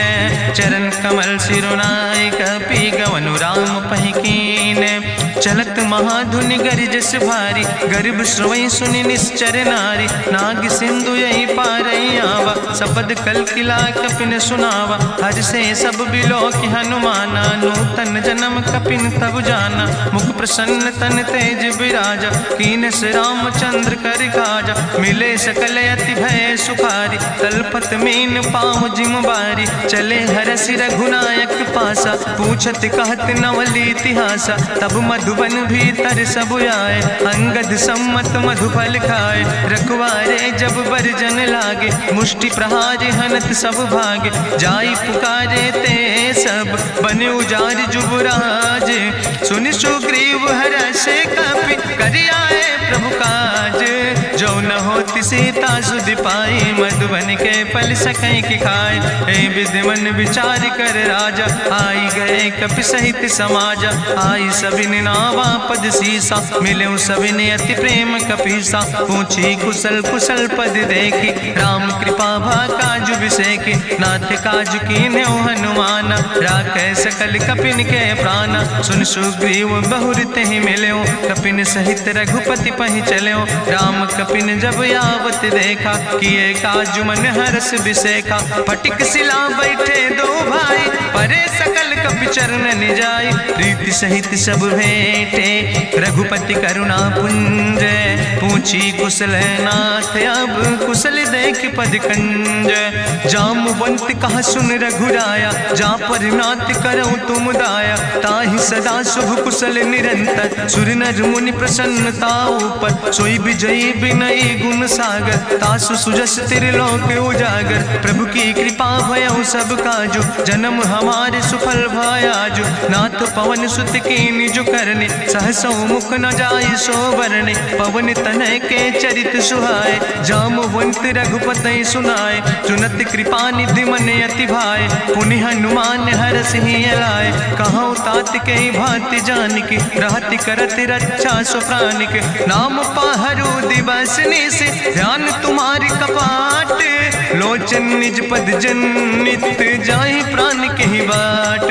A: चरण कमल सिरुनाई, कपि गवनु राम पहि कीन। चलत महाधुनि गरिजस भारी, गर्भ श्रवई सुनि निश्चर नारी। नाग सिंधु यही पारई आवा, सपद कल किला कपिन सुनावा। हर से सब बिलो कि हनुमाना, नूतन जन्म कपिन तब जाना। मुख प्रसन्न तन तेज विराजा, कीनस रामचंद्र कर काजा। मिले सकल अति भय सुखारी, तलपत मीन पाँव जिम बारी। चले हरसि रघुनायक पासा, पूछत कहत नवल इतिहासा। तब मधुबन भीतर सब आए, अंगद सम्मत मधुफल खाए। रखवारे जब बरजन लागे, मुष्टि प्रहार हनत सब भागे। जाई पुकारे ते सब, बने उजार जुबराज। सुनि सुग्रीव हरषे कपि, करि आए प्रभु काज। जो न होति सीता का सुधि पाई, मधुबन के फल सकै की खाए। हे विधि मन विचार कर राजा, आई गए कपि सहित समाज। आई सबिन नावा पद सीसा, मिले सबिन अति प्रेम कपीसा। पूछी कुशल कुशल पद देखी, राम कृपा भा काज विषेकी। नाथ काज कीन्हे हनुमान, राखै सकल कपिन के प्राण। सुन सुग्रीव बहुर तेहि मिल्यो, कपिन सहित रघुपति पहि चल्यो। राम कपिन जब आवत देखा, किए काज मन हरस विसेखा। फटिक सिला बैठे दो भाई, परे सकल कपि चरण निजाई। प्रीति सहित सब भेंटे, रघुपति करुणा पुंज। पूछी कुशल नाथ, अब कुशल देख पद कंज। जामवंत कहा सुन रघुराया, जा पर नाथ करऊं तुम दाया। ताहि सदा शुभ कुशल निरंतर, सुर नर मुनि प्रसन्नता ऊपर। सोई विजयी विनयी गुण सागर, तासु सुजस त्रिलोक उजागर। प्रभु की कृपा भयउ सब काजु, जन्म हमारे सुफल भयाजु। नाथ पवन सुत की निज करने, सहसो मुख न जाय सो बरने। पवन तनय के चरित सुहाए, जामवंत रघुपति सुनाए। चुनत कृपा निधि मन अति भाए, पुनि हनुमान हरष ही लाए। कहूँ तात के भांति जान के, रहति करत रक्षा सो प्राण के। नाम पाहरु दिवस निस, ध्यान तुम्हारी कपाट। लोचन निज पद जनित, जाहि प्राण के ही बाट।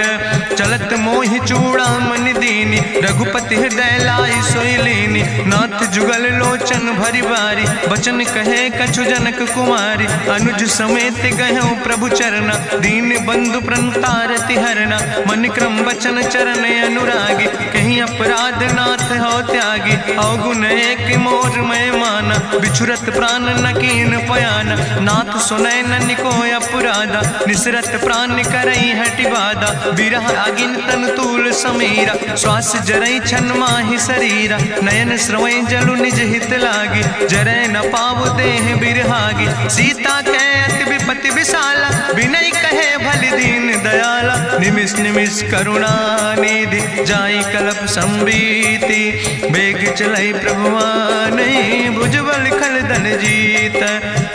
A: चलत मोहि चूड़ामन दीनी, रघुपति हृदय लाई सोई लीनी। नाथ जुगल लोचन भरि बारी, बचन कहे कछु जनक कुमारी। अनुज समेत गहु प्रभु चरना, दीन बंधु प्रणतारति हरना। मन क्रम बचन चरण अनुरागी, कहीं अपराध नाथ हो त्यागी। अवगुण एक मोर मैं माना, बिछुरत प्राण न कीन पयाना। नाथ सुनय नन को अपराधा, निसरत प्राण करई हटि बाधा। बिरह अगिन तन तूल समीरा, श्वास जरई छन माहि शरीरा। नयन श्रवै जलु निज हित लागी, जरै न पाव देह बिरहागी। सीता के अति विपति विशाला, बिनय कहे भलि दीन दयाला। निमिष निमिष करुणा निधि, जाई कलप संबीति। बेग चलई प्रभुवानी, भुजबल खलदन जीत।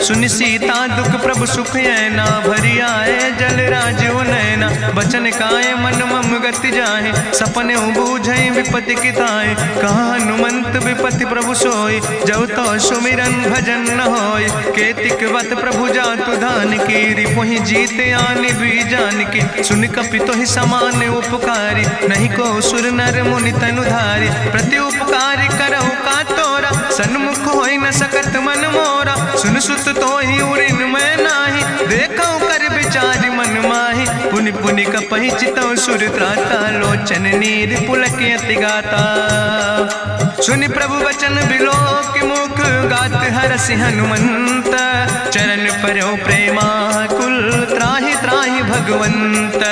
A: सुनि सीता दुख प्रभु सुख ऐना, भरि आए जल राज नैना। बचन काए मन मम गति जाहे, सपने बूझई विपति किताए। कहा हनुमंत विपति प्रभु सोई, जब तो सुमिरन भजन न होय। केतिक वत प्रभु जातु धान की, रिपुहि जीत आनि भी जान की। सुन कपि तोहि समान उपकारी, नहीं को सुर नर मुनि तनुधारी। प्रति उपकारी करहु का तोरा, सन्मुख होई न सकत मन मोरा। सुन सुत तोहि उरिन मैं नाही, देखौ कर विचारि मन माहि। पुनि पुनि कपहि चितौ सुर त्राता, लोचन नीर पुलक अति गाता। सुनि प्रभु वचन बिलोक मुख, गात हरसि हनुमंत। चरण पर्यो प्रेमाकुल, त्राहि त्राहि भगवंत।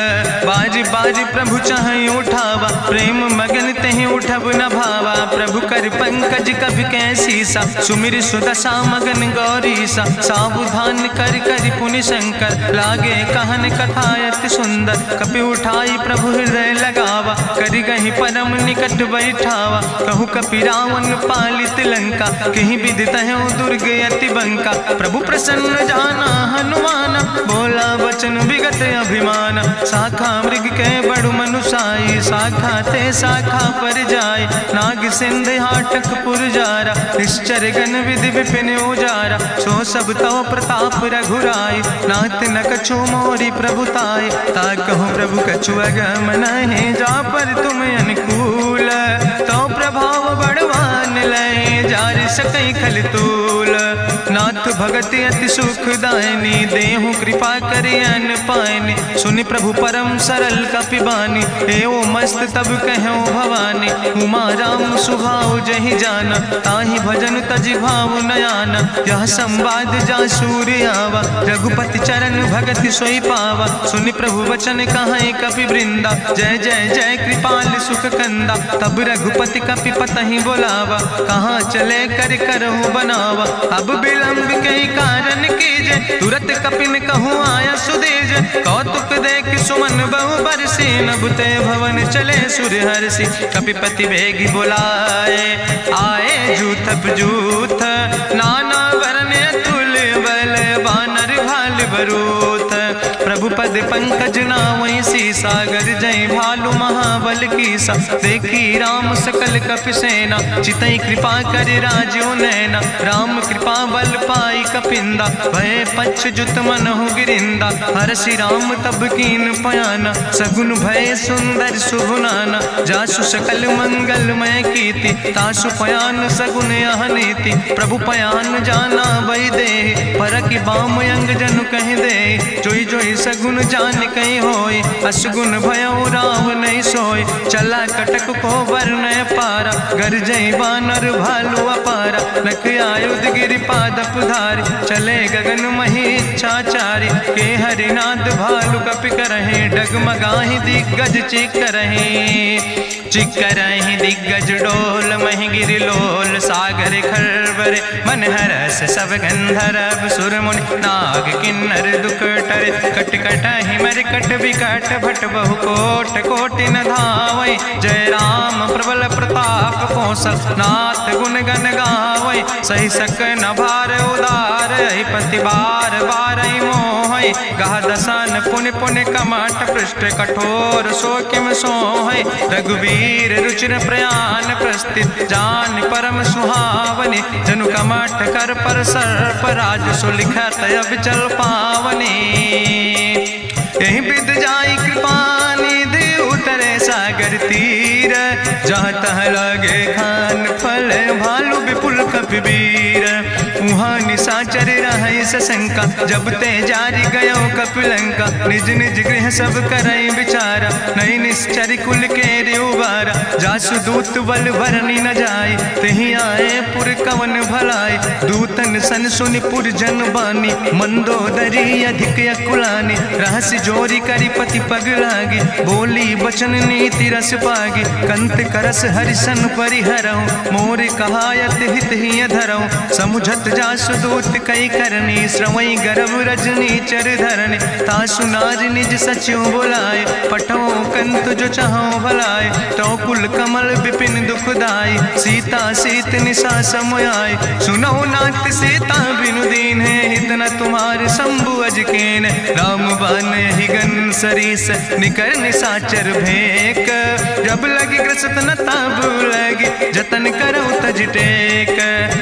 A: बाज बाज प्रभु चाहि उठावा, प्रेम मगन तहि उठब न भावा। प्रभु कर पंकज कभी कैसीसा, सुमिर सुदशा मगन गौरीसा। सावधान कर कर पुनि शंकर, लागे कहन कथा अति सुंदर। कपि उठाई प्रभु हृदय लगावा, करि गहि परम निकट बैठावा। कहु कपि रावण पालित लंका, कहीं विधि तहु दुर्ग अति बंका। प्रभु प्रसन्न जाना हनुमाना, बोला वचन विगत अभिमान। शाखा मृग के बड़ु मनुसाई, शाखा ते शाखा पर जाय। नाग सिंध हाटक पुरजारा, निश्चर गण विधि विपिन उजारा। सो सब तव प्रताप रघुराई, नाथ न कछु मोरी प्रभुताई। ताकहु प्रभु कछु अगम नहीं, जा पर तुम अनुकूल। तो प्रभाव बड़वान लय, जार सकई खल तूल। नाथ भगति अति सुखदायनी, देहु कृपा करि अन पायनी। सुनि प्रभु परम सरल कपिबानी, एओ मस्त तब कहूँ भवानी। उमा राम सुभाव जहि जाना, ताहि भजन तजि भाव नयाना। यह संवाद जा सूर्य आवा, रघुपति चरण भगति सोई पावा। सुनि प्रभु वचन कहाई कपि वृंदा, जय जय जय कृपाल सुख कंदा। तब रघुपति कपि पतहि बोलावा, कहाँ चले कर करहु बनावा। अब विलंब कई कारण कीजे, तुरत कपिन कहूँ आया सुदेज। कौतुक देख सुमन बहु बरसी, नभते भवन चले सुर हर्षि। कपिपति बेगी बुलाए, आए जूथप जूथ, नाना वर्ण अतुल अवरोध। प्रभु पद पंकज नावै सीसागर जय भालु महाबल कीसा। देखी राम सकल कपि सेना चितई कृपा कर राजो नैना। राम कृपा बल पाई कपिंदा भय पक्ष जुत मनहु गिरिंदा। हरषि राम तब कीन पयाना सगुन भय सुंदर शुभ नाना। जासु सकल मंगलमय कीर्ति तासु पयान सगुन यह नीति। प्रभु पयान जाना वही दे परकि बाम अंग जनु कहि दे। जोई जोई सगुन जान कहीं होय असगुन भयो राव नहीं सोय। चला कटक को वर्ण पारा गरजई बानर भालू अपारा। नख आयुध गिरि पादप धारी चले गगन मही इच्छाचारी। के हरिनाद भालू कपि करहि डगमगाहि दिग्गज चिकरहि दिग्गज डोल महि गिरि लोल। सागर खरबर मन हरस सब गंधर्व सुर मुनि नाग किन्नर दुख टरे। कट कटहि मरकट विकट भट बहु कोट कोटि न धावै। जय राम प्रबल प्रताप कौशल नाथ गुण गण गावै। सही सक न भार उदार पति बार बार मोहै। गह दसन पुनि पुनि कमठ पृष्ठ कठोर सो किम सोहै। रघुवीर रुचिर प्रयाण प्रस्थित जान परम सुहावनी। जनु कमठ कर पर सर्प राज सुलिखत अविचल पावनी। यही विद जाई कृपा निधि उतरे सागर तीर। जहाँ तह लगे खान फल भालू विपुल कपिवीर। उहाँ निशाचर रहै सशंका जब ते जारी गयो कपिलंका। निज निज गृह सब करई विचारा नहीं निश्चर कुल के उबारा। जासु दूत बल भरनी न जाय तेहि आए पुर कवन भलाई। दूतन सन सुनि पुर जन बानी मंदोदरी अधिक अकुलानी। रहस्य जोरी करी पति पग लागी बोली बचन नीति रस पागी। कंत करस हरिसन परिहरऊँ मोर कहायत हित ही धरऊँ। समुझत जासु दूत कई करनी श्रवई गर्भ रजनी चर धरनी। तासु नार निज सचिव बुलाए पठो कंत जो चाहो भलाए। तो कुल कमल विपिन दुखदाई सीता सीत निशा समयाय। सुनो नाथ सीता बिनु दीन है हित न तुम्हार शंभु अजकेन। राम बान ही गन सरीस निकर निशाचर भेक। जब लगी ग्रसत न ताब लगी जतन करो तज टेक।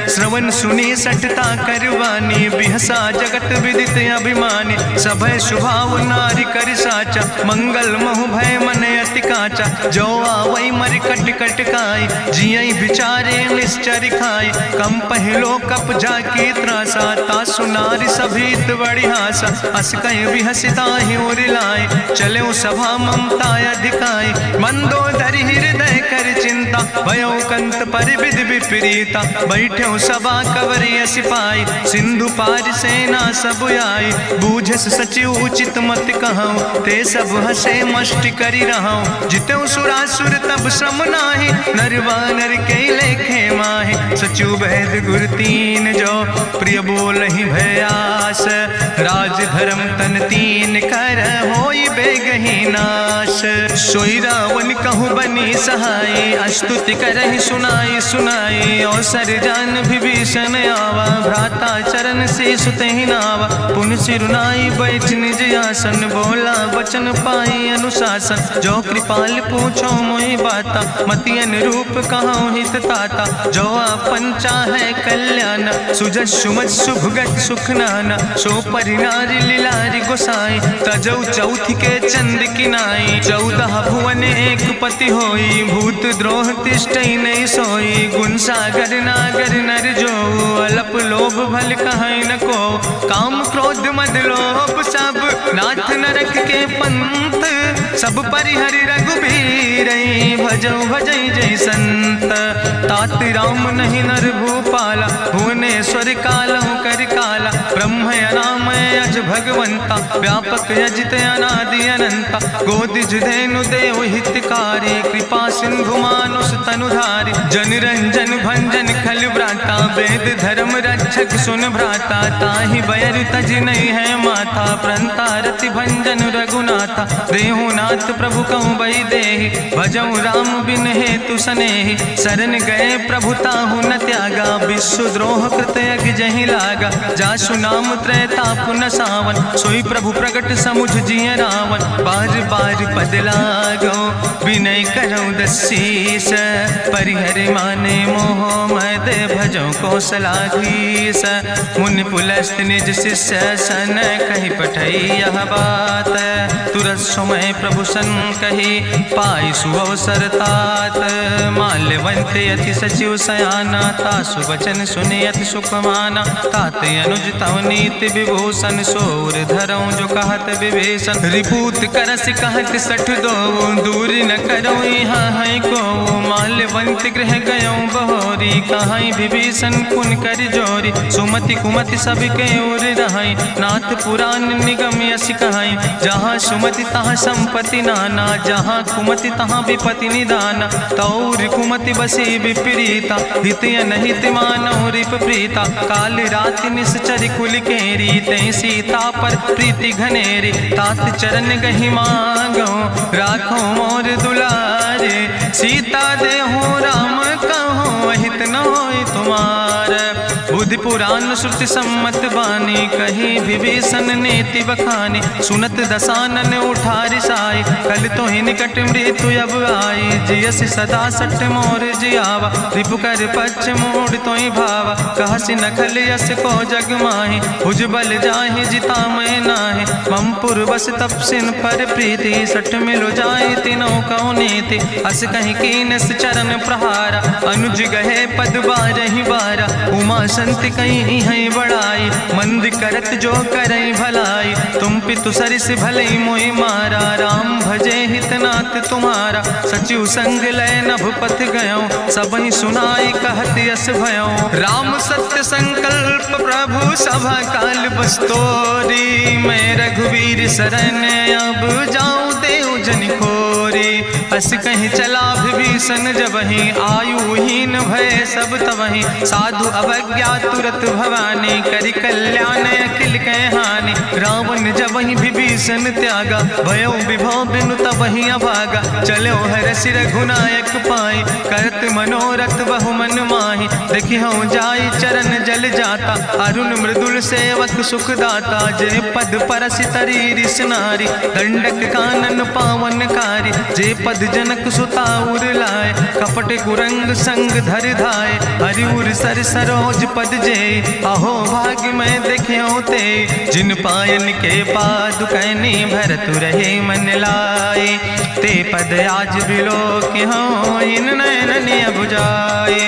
A: श्रवण सुनी सठता करवानी बिहसा जगत विदित अभिमानी। सभय शुभाव नारी कर साचा मंगल महु भय मन अति काचा। जो आवै मर कट कट खाई जियई बिचारे निश्चर खाई। कम पहलो कप जाकी त्रासा तासु नारी सभीत बड़ी हासा। अस कहीं बिहसिता ही उरिलाए चले सभा ममता अधिकाई। मंदोदरी हृदय कर चिंता भयो कंत पर विधि विपरीता। बैठो सभा कवरिय सिपाही सिंधु पार सेना सब आई। बूझस सचिव उचित मत कहूँ ते सब हसे मष्टि करी रहूँ। जितऊ सुरासुर तब श्रम नाही नरवानर के लेखे माहे। सचिव वैद गुर तीन जो प्रिय बोल ही भयास। राज धर्म तन तीन कर होई बेगही नाश। सोई रावण कहूँ बनी सहाय अस्तुति करहि सुनाई सुनाई। अवसर जान विभीषण आवा भ्राता चरण से सुतहि नावा। पुन सिरुनाई बैठ निज आसन बोला वचन पाई अनुशासन। जो कृपाल पूछो मोहि बाता मति अनुरूप कहूँ हित ताता। जो आपन चाहे कल्याण सुजस सुमत सुभगत सुख नाना। सो परिनारी लीलारी गोसाई तजौ चौथ के चंद किनाई। 14 भुवन एक पति होई भूत द्रोह तिष्ठई नहीं सोई। गुण सागर नागर नर जो अलप लोभ भल कहीं न को। काम क्रोध मद लोभ सब नाथ नरक के पंथ। सब परिहरि रघुबीर भजौ भजई जय संत। तात राम नहीं नर भूपाला भुवनेश्वर कालहु कर काला। ब्रह्म अनाम अज भगवंता व्यापक यजित अनादि अनंता। गोदिज धेनु देव हितकारी कृपा सिंधु मानुष तनुधारी। जन रंजन भंजन खल व्राता वेद धर्म रक्षक सुन भ्राता। ताहि बयर तज नहीं है माथा प्रंता रति भंजन रघुनाथा। देहु ना नाथ प्रभु कहूँ बही देहि, भजऊँ राम बिन हेतु सनेहि। शरण गए प्रभु ताहु न त्यागा, विश्वद्रोह कृत यज्ञ जहि लागा। जासु नाम त्रैताप न सावन, सोई प्रभु प्रगट समुझ जिय रावण। बार बार पद लागो विनय करऊँ दसीस, परिहर माने मोह मद भजऊँ कौशलाधीश। मुनि पुलस्त निज शिष्य सन, कही पठई यह बात। तुरत समय प्रभु सन कही, पाई सुअवसर तात। माल्यवंत अति सचिव सयाना, तासु वचन सुनि अति सुख माना। तात अनुज तव नीति विभूषण, सोर धरऊँ जो कहत विभीषण। रिपूत करस कहत सठ दो, दूर न करो यहाँ है को। माल्यवंत गृह गयऊँ बहोरी, कहाई विभीषण पुन कर जोरी। सुमति कुमति सबके ओर रहाई, नाथ पुराण निगम यश कहाई। जहाँ सुमति तहाँ संपत्ति नाना, जहाँ कुमति तहाँ विपत्ति निदाना। तौर कुमति बसी विपरीता, हित अनहित मानव रिप प्रीता। काल रात निश्चर कुल केरी, तै सीता पर प्रीति घनेरी। तात चरण गहि मांगो, राखो मोर दुलारे। सीता देहो राम कहो, अहित न होय तुम्हार। बुद्धि पुराण श्रुति सम्मत बानी, कही विभीषण नीति बखानी। सुनत दसानन उठारि साई, कल तो ही निकट मृत्यु अब आई। जियसि सदा सट मोर जियावा, रिपु कर पक्ष मोड़ तो ही भावा। कहसि नखल यस को जग माहि, भुज बल जाहि जिता मैं नाहि। मम पुरबस तपसिन पर प्रीति, सठ मिलो जाय तिनौ कौ नीति। अस कहीं कीनस चरण प्रहारा, अनुज गहे पद बारहि बारा। उमा संत कहीं है बड़ाई, मंद करत जो करई भलाई। तुम पितु सरिस भले मोहि मारा, राम भजे हितनाथ तुम्हारा। सचिव संग लय नभ पथ गयो, सबहि सुनाई कहत यस भयो। राम सत्य संकल्प प्रभु सभा काल बस्तोरी। मैं रघुवीर शरण अब जाऊं देव जन खोरी। अस कहीं चला विभीषण जबहि, आयुहीन भय सब तबहि। साधु अवज्ञा तुरत भवानी, करि कल्याण अखिल कै हानि। रावण जबहि विभीषण त्यागा, भयो विभव बिनु तबहि अभागा। चलो हरषि रघुनायक पाई, करत मनोरथ बहु मन माहि। देखिहु जाई चरण जल जाता, अरुण मृदुल सेवक सुख दाता। जे पद परसि तरी रिस नारी, दंडक कानन पावन कारी। जे पद जनक सुता उर लाए, कपट कुरंग संग धर धाय। हरिउर सर सरोज पद जे, अहो भाग्य मैं देखियो ते। जिन पायन के पादुकैनी, भरत रहे मन लाए। ते पद आज बिलोकि हों, इन नयन बुझाए।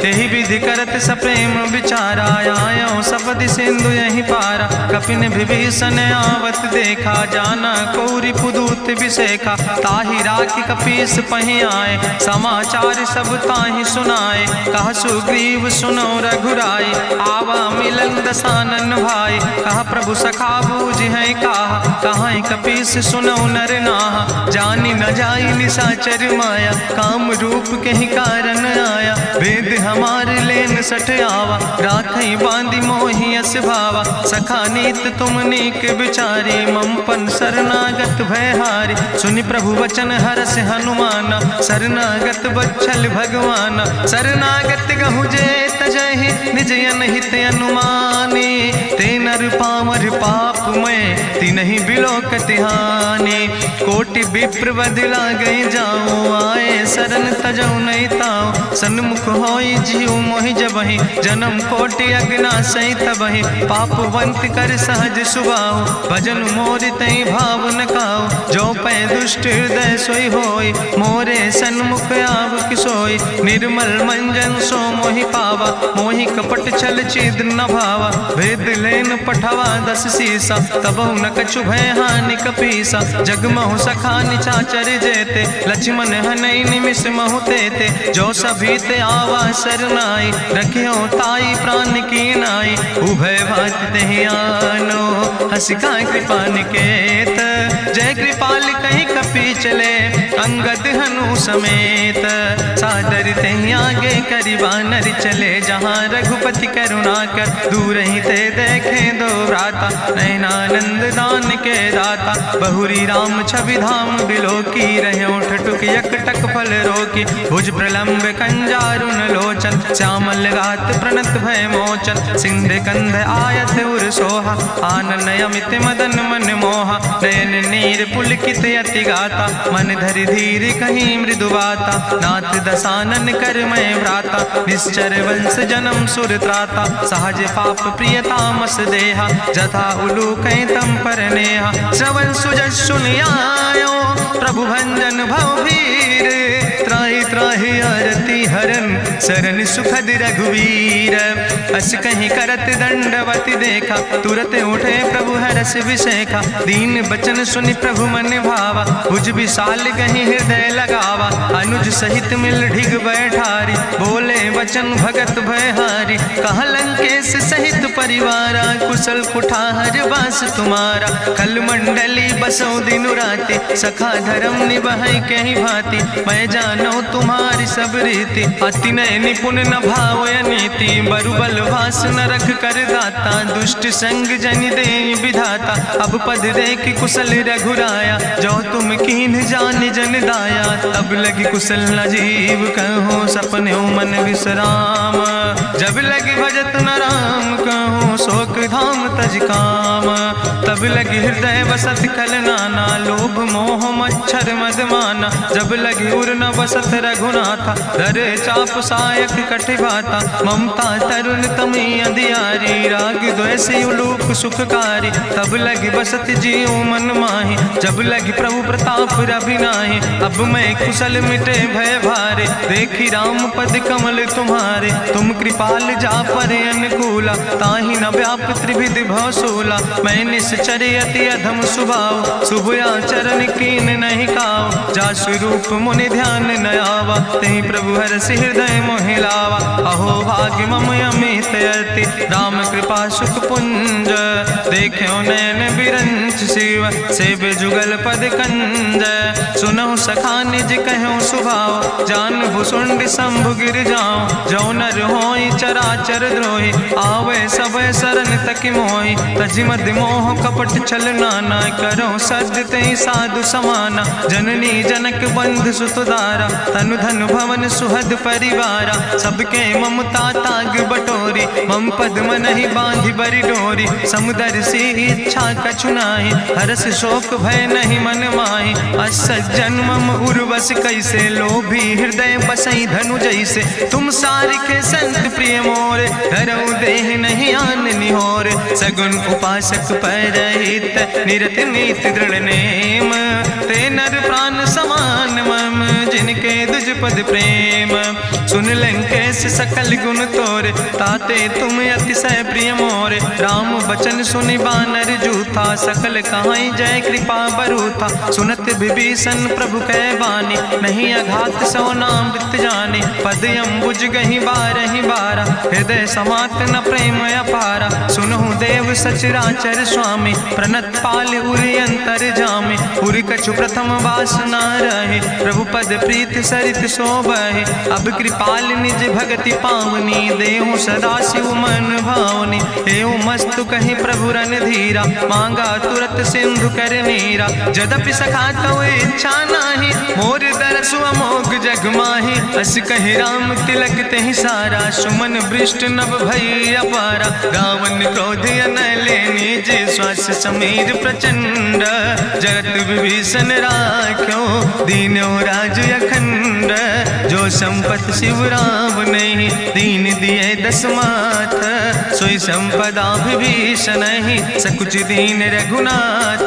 A: तेहि विधि करत सप्रेम विचारा, आयो सपदि सिंधु यही पारा। कपिन विभीषण आवत देखा, जाना कौरि पुदूत विसेखा। ताहि राखि कपीस पहि आए, समाचार सब ताहि सुनाए। कहा सुग्रीव सुनो रघुराई, आवा मिलन दसानन भाई। कहा प्रभु सखा बूझ है कहा, कहाँ कपीस सुनो नर नाहा। जानी न जाई निशाचर माया, काम रूप के ही कारण आया। वेद हमार लेन सठ आवा, राखई बांधी मोहि अस भावा। सखा नीत तुम नीक विचारी, मम पन शरणागत भयहारी। सुनि प्रभु वचन हरस हनुमाना, शरणागत बच्छल भगवाना। शरणागत गहु जे तजहि, निज अनहित अनुमानी। ते नर पामर पाप में, तिनहि बिलोकति हानि। कोटि विप्र बदला गई जाऊं, आए शरण तजऊ नहीं ताऊं। सन्मुख होई जीव मोहि जबहि, जन्म कोटि अग्ना सही तबहि। पापवंत कर सहज सुभाऊ, भजन मोर तई भाव न काऊ। जो पै दुष्ट हृदय सोई होई, मोरे सन्मुख आव किसोई। निर्मल मंजन सो मोहि पावा, मोहि कपट छल छिद्र न भावा। वेद लेन पठवा दस सीसा, तबहु न कछु भय हानि कपीसा। जगमहु सखा निचाचर जेते, लक्ष्मण हनई निमिष महु तेते। जो सभी ते आवा सरनाई, रखियो ताई प्राण की नाई। उभय भात तेहि आनो, हसिका कृपा निकेत। जय कृपाल कहीं कपी चले, अंगद हनु समेत। सादर ते आगे करी बानर चले जहाँ रघुपति करुणा कर, दूर ही ते देखे दो भ्राता नयनानंद दान के दाता। बहुरी राम छवि धाम बिलोकी रहे उठ टुक यकटक फल रोकी। भुज प्रलंब कंजारुन लोचन श्यामल गात प्रणत भय मोचन। सिंध कंध आयत उर सोहा आनन अमित मदन मन मोहा। नयन नीर पुलकित अति गाता मन धरि धीर कहीं मृदु बाता। नाथ दसानन कर मैं भ्राता निश्चर वंश जन्म सुर त्राता। सहज पाप प्रिय तामस देहा जथा उलूक तम पर नेहा। श्रवण सुजस सुनियायो प्रभु भंजन भवभीर। त्राहि त्राहि आरती हरन शरण सुखद रघुवीर। अस कहीं करत दंडवत देखा तुरत उठे प्रभु हरस विषेखा। दीन बचन सुनि प्रभु मन भावा भुज विशाल कहीं हृदय लगावा। अनुज सहित मिल ढिग बैठारी बोले वचन भगत भयहारी। कहा लंकेश सहित परिवारा कुशल कुठार बास तुम्हारा। कल मंडली बसो दिनु राति सखा धर्म निभाई कहीं भांति। मैं जानो तुम्हारी सब रीति अति नय निपुण न भाव नीति। बरुबल भास न रख कर दाता दुष्ट संग जन दे विधाता। अब पद देख कुशल रघुराया जो तुम कीन जान जन दाया। तब लगी कुशल न जीव कहो सपने मन विश्राम। जब लगी भजत न राम कहो शोक धाम तज काम। तब लगी हृदय बसत कल नाना लोभ मोह मच्छर मदमाना। जब लगी उर न बसत रघुनाथा धरे चाप सायक कटिभाता। ममता तरुण तमी अंधियारी राग द्वेष उलूक सुखकारी। तब लगी बसत जीव मन माही जब लगी प्रभु प्रताप रवि नाही। अब मैं कुशल मिटे भय भारे देखी राम पद कमल तुम्हारे। तुम कृपाल जा पर अनुकूला ताहि न व्याप त्रिविध भवसूला। मैं निश्चर अति अधम स्वभाव शुभ आचरण कीन नहीं काव। जा स्वरूप मुनि ध्यान न आवा तेहि प्रभु हरष हृदय मोहि लावा। अहो भाग्य मम अमित अति राम कृपा सुख पुंज। देखो नयन बिरंच शिव सेव जुगल पद कंज। सुनहु सखा निज कहूँ सुभाव जान भुसुंड शंभु गिर जाऊं। जो नर होई चराचर द्रोही आवे सब शरण तक मोहि। तजिमद मोह कपट छल नाना करो सद ते साधु समाना। जननी जनक बंध सुतदारा तनु धन भवन सुहद परिवारा। सबके ममता ताग बटोरी मम पद मन ही बांधि बरी डोरी। समुदर सी इच्छा कछु नाही हरस शोक भय नहीं मन माही। असज्जन मम उर्वश कैसे लोभी हृदय बसई धनु जैसे। तुम सारिखे संत प्रिय मोरे धरऊ देह नहीं आन निहोर। सगुन उपासक परहित निरत नीत दृढ़ नेम। ते नर प्राण समान मम जिनके दुज पद प्रेम। सुन लंकेश सकल गुण तोरे ताते तुम अतिशय प्रिय मोरे। राम बचन सुनि बानर जूथा सकल कहाई जय कृपा बरूथा। सुनत विभीषण प्रभु कै बानी नहीं अघात सो नाम मृत जानी। पद अम्बुज गहि बारहि बारा हृदय समात न प्रेम अपारा। सुनहु देव सचराचर स्वामी प्रणत पाल उरि अंतर जामी। उरि कछु प्रथम वासना रहे प्रभु पद प्रीत सरित शोभहि। अब कृपाल निज भगति पावनी देहु सदा शिव मन भावनी। एवं मस्तु कहीं प्रभु रन धीरा मांगा तुरत सिंधु कर नीरा। जदपि सखा तो इच्छा नाही मोर दरसु अमोघ जग माही। अस कहि राम तिलक तेहि सारा सुमन वृष्ट नभ भई अपारा। रावण क्रोध अनले निज श्वास समीर प्रचंड। जरत विभीषण राख्यो दीनो राज अखंड। जो संपत शिव राम नहीं दीन दिए दस माथ। सोई संपदा विभीषण ही सकुच दीन रघुनाथ।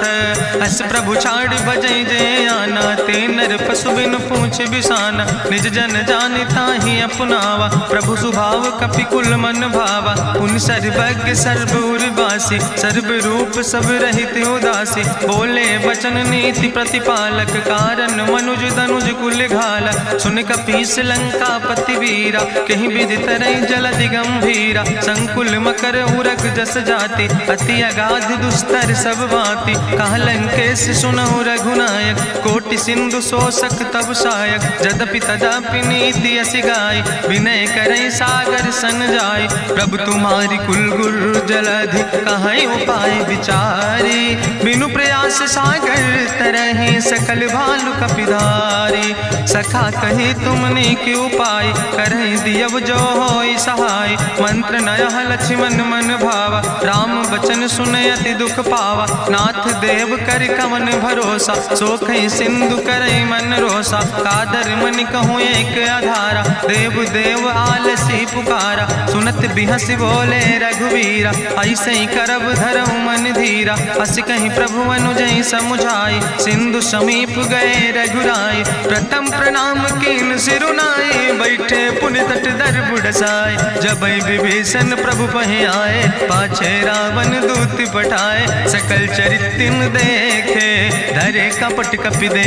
A: अस प्रभु छाड़ भजई जय आना ते नर पशु बिन पूछ बिसाना। निज जन जानता ही अपनावा प्रभु स्वभाव कपिकुल मन भावा। पुन सर्वज्ञ सर्वउर्वासी सर्व रूप सब रहित उदासी। बोले वचन नीति प्रतिपालक कारण मनुज धनुज कुल घाला। सुन कपीस लंका पति वीरा कहीं विधि तरई जलधि गंभीरा। संकुल मकर उरग जस जाति अति अगाध दुस्तर सब भांति। कहा लंकेश सुनहु रघुनायक कोटि कोटि सिंधु शोषक तब सायक, जदपि तदपि नीति असि गाय, विनय करई सागर सन जाय। प्रभु तुम्हारी कुल गुरु जलधि, कहीं उपाय विचारी, बिनु प्रयास सागर तरहि, सकल भालु कपिधारी। सखा कही तुमने के उपाय, करहि दियब जो होई सहाय। मंत्र नयह लक्ष्मण मन भावा, राम बचन सुनय अति दुख पावा। नाथ देव कर कवन भरोसा, सोखई सिंधु करई मन रोसा। कादर मन कहूँ एक आधारा, देव देव आलसी पुकारा। सुनत बिहस बोले रघुवीरा, ऐसे ही करब धरम मन धीरा। हस कहीं प्रभु अनुजय समुझाई, सिंधु समीप गए रघुराई। प्रथम प्रणाम कीन सिरुनाई, बैठे पुन तट दर बुढ़साए। जब विभीषण प्रभु पहि आए, पाछे रावण दूत पठाए। सकल चरितिन देखे, धरे कपट कपि दे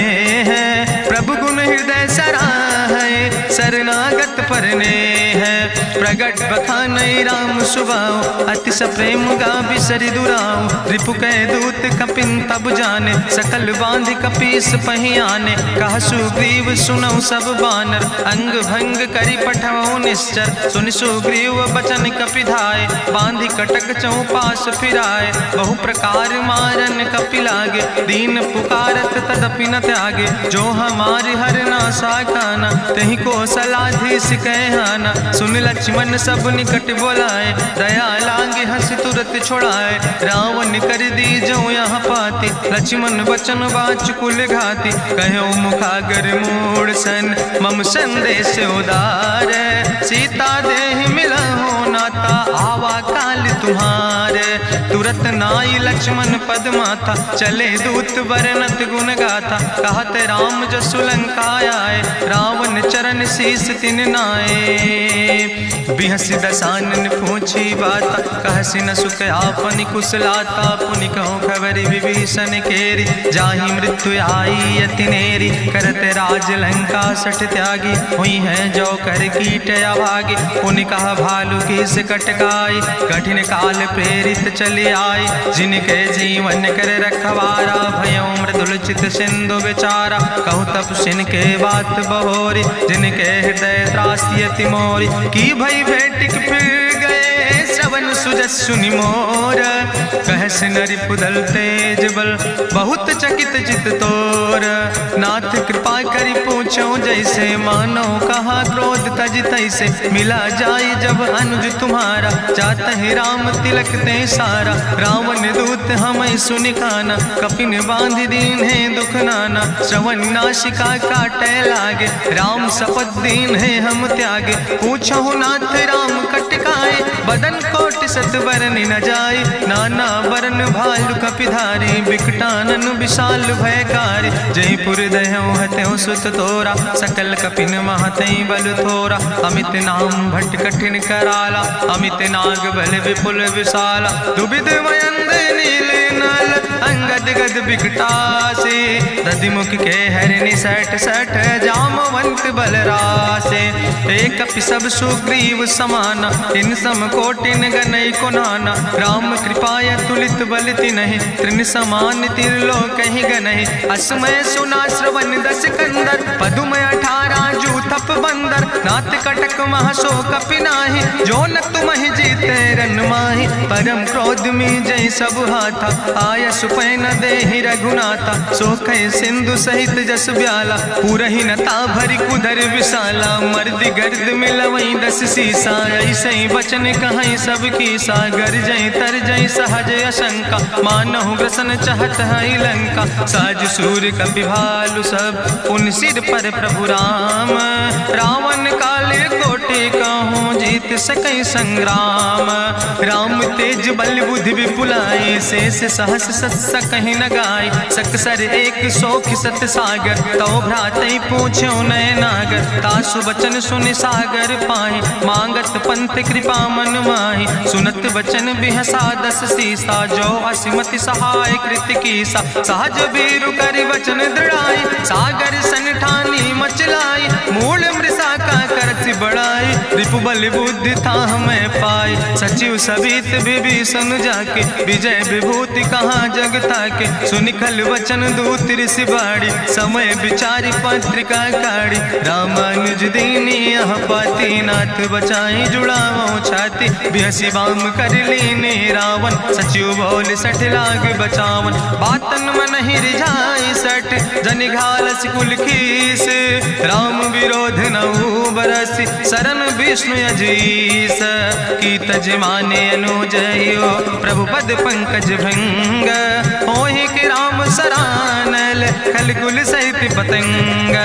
A: है। प्रभु गुण हृदय सराहै, शरणागत परने है। प्रगट बखानई राम सुभाऊ, अति सप्रेम गावि सरि दुराऊ। रिपु कह दूत कपिन तब जाने, सकल बांधि कपीस पहि आने। कहा सुग्रीव सुनऊ सब बानर, अंग भंग करि पठऊ निश्चर। सुनि सुग्रीव बचन कपिधाय, बांधि कटक चौपास फिराए। बहु प्रकार मारन कपि लागे, दीन पुकारत तदपि न त्यागे। जो हमारि हर नासा खाना, तहि को सलाधीस कहना। सुन लक्ष्मण सब निकट बोलाए, दया लागे हंस तुरत छोड़ाए। रावण कर दी जो यहाँ पाती, लक्ष्मण बचन बाच कुल घाती। कहो मुखागर मूड़ सन, मम संदेश उदार। सीता देह मिला हो नाता, आवा काल तुम्हारे। तुरत नाई लक्ष्मण पद माथा, चले दूत बरनत गुण गाथा। कहत राम जसु लंका आए, रावण चरण शीस तिन नाए। बिहस दसानन पूछी बाता, कहसि न सुख आपन कुशलाता। पुनि कहूँ खबर विभीषण केरी, जाहि मृत्यु आई अति नेरी। करत राज लंका सठ त्यागी, हुई है जो कर कीट अभागी। पुनि कहा भालू किस कटकाई, कठिन काल प्रेरित चले आई। जिनके जीवन कर रखवारा, भयो मृदुल चित सिंधु विचारा। कहु तप सिन के बात बहोरी, जिनके हृदय त्रासी अति मोरी। की भई भेटिक फिर गए, श्रवण सुजस सुनि मोर। कहस नरि पुदल तेज बल, बहुत चकित चित तोर। नाथ कृपा करि पूछो जैसे, मानो कहा क्रोध तज तैसे। मिला जाई जब अनुज तुम्हारा, जातहि राम तिलक ते सारा। रावण दूत हमें सुनि काना, कपिन बांधि दीन है दुख नाना। श्रवण नासिका काटे लागे, राम शपथ दीन है हम त्यागे। पूछो नाथ राम कटकाए, बदन कोट सत बरन न जाए। नाना बरन भालु कपिधारी, बिकटानन विशाल भयकारी। जयपुर दह्यों हत्यों सुत तोरा, सकल कपिन महतई बल थोरा। अमित नाम भट्ट कठिन कराला, अमित नाग बल विपुल विशाला। दुबिध मयंद नील नल, अंगद गद बिकटासे। दधिमुख के हरिणि सठ सठ, जामवंत बलरासे। एक कपि सब सुग्रीव समाना, इन सम कोटिन गनई को नाना। राम कृपाय तुलित बल तिनहि, त्रिन समान तिरलोक ही गनहि। असमय सुना श्रवण दस कंदर, पदुम 18 जू थप बंदर। नाथ कटक महसो कपि नाही, जो न तुमहि जीते रन माहि। परम क्रोध में जय सब हाथा, आय सुपै न देहि रघुनाथा। सोखै सिंधु सहित जस ब्याला, पूरहि न ता भरि कुधर विशाला। मर्द गर्द मिलवई 10 सीसा, ऐसे बचन कहई सब कीसा। गरजई तरजई सहज अशंका, मानहु ग्रसन चहत है लंका। साज सूर कपि भालु सब, पुन सिर पर प्रभु राम। रावण काले कोटि कहूँ, जीत सकई संग्राम। राम तेज बल बुद्धि विपुलाई, शेष सहस सत कहीं न गाय। सकसर एक सोख सत सागर, तो भ्रातई पूछो नय नागर। तासु बचन सुनि सागर पाहि, मांगत पंथ कृपा मन माहि। सुनत बचन बिहसा 10 सीसा, जो असिमति सहाय कृत कीसा। सहज बीरु करि वचन दृढ़ाई, सागर सन ठानी मचलाई। मूल मृषा का करसि बढ़ाई, रिपु बल बुद्धि था हमें पाए, सचिव सबित विभीषण जाके, विजय विभूति कहाँ जग ताके, सुनिखल वचन दूत ऋषि बाड़ी, समय विचारी पत्रिका काढ़ी, रामानुज दीनी यह पाती, नाथ बचाई जुड़ावो छाती, बिहसी बाम कर लीने रावण, सचिव बोल 60 लाख बचावन, बातन मन ही रिझाई 60 जन घालस कुल खीस, राम विरोध नऊ बरसी, शरण विष्णु अजीस, की तज माने अनुजयो, प्रभु पद पंकज भृंग, होहि कि राम सरानल, खल कुल सहित पतंग,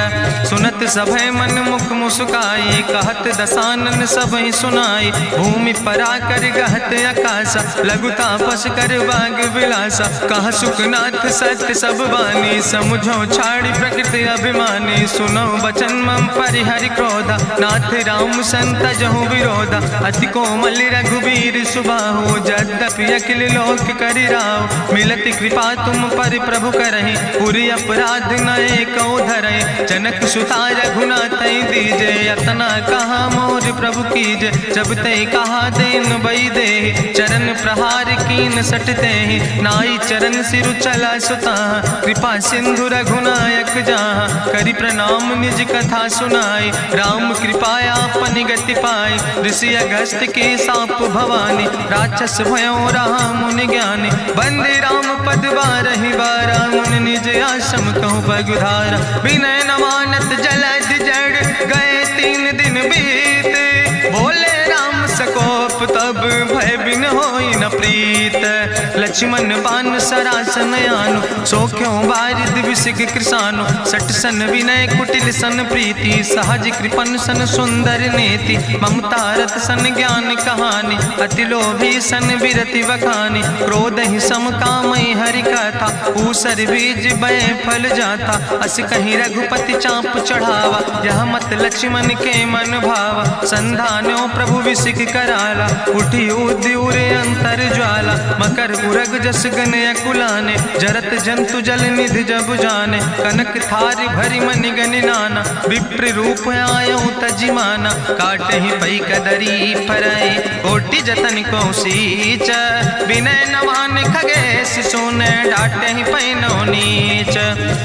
A: सुनत सभय मन मुख मुस्काई, कहत दसानन सबहि सुनाई, भूमि परा कर गहत आकाशा, लघु तापस कर बाग विलासा, कहा सुखनाथ सत्य सब बानी, समुझो छाड़ी प्रकृति अभिमानी, सुनो बचन मम परिहरि क्रोधा, नाथ राम संत जहु विरोधा, अति कोमल रघुबीर सुबाहु, यद्यपि अखिल लोक करि राव, मिलति कृपा तुम पर प्रभु करहि, पुरि अपराध नए कौ धरहि, जनक सुता रघुनाथ दीजे, यतना कहा मोर प्रभु कीजे, जब ते कहा देन बई दे, चरण प्रहार कीन सटते, नाई चरण सिरु चला सुता, कृपा सिंधु रघुनायक जहाँ, करि प्रणाम निज कथा सुनाई, राम कृपाया अपन गति पाई, ऋषि अगस्त के साप भवानी, राक्षस भयो रहा मुनि ज्ञानी, बंदे राम पद बारहि बारा, मुनि निज आश्रम कहूँ पगुधारा, विनय न मानत जलद जड़ गए 3 दिन बीते, बोले राम सकोप तब भय बिन होई न प्रीत, लक्ष्मण बान सरासन आनु, सो क्यों बारिद विसिक कृसानु, सट सन विनय कुटिल सन प्रीति, सहज कृपन सन सुंदर नेति, ममता रत सन ज्ञान कहानी, अति लोभी सन विरति वखानी, क्रोध ही सम कामई हरि कथा, ऊसर बीज बय फल जाता, अस कहीं रघुपति चाप चढ़ावा, यह मत लक्ष्मण के मन भावा, संधान्यो प्रभु विसिक कराला, उठी उद्यूरे अंतर ज्वाला, मकर उरग जस गन अकुलाने, जरत जंतु जल निधि जब जाने, कनक थारी भरी मनि गनि नाना, विप्र रूप आयो तजिमाना, काटे ही पई कदरी फरई, कोटि जतन को सींच, विनय नवान खगेश सोने, डाटे ही पैनो नीच,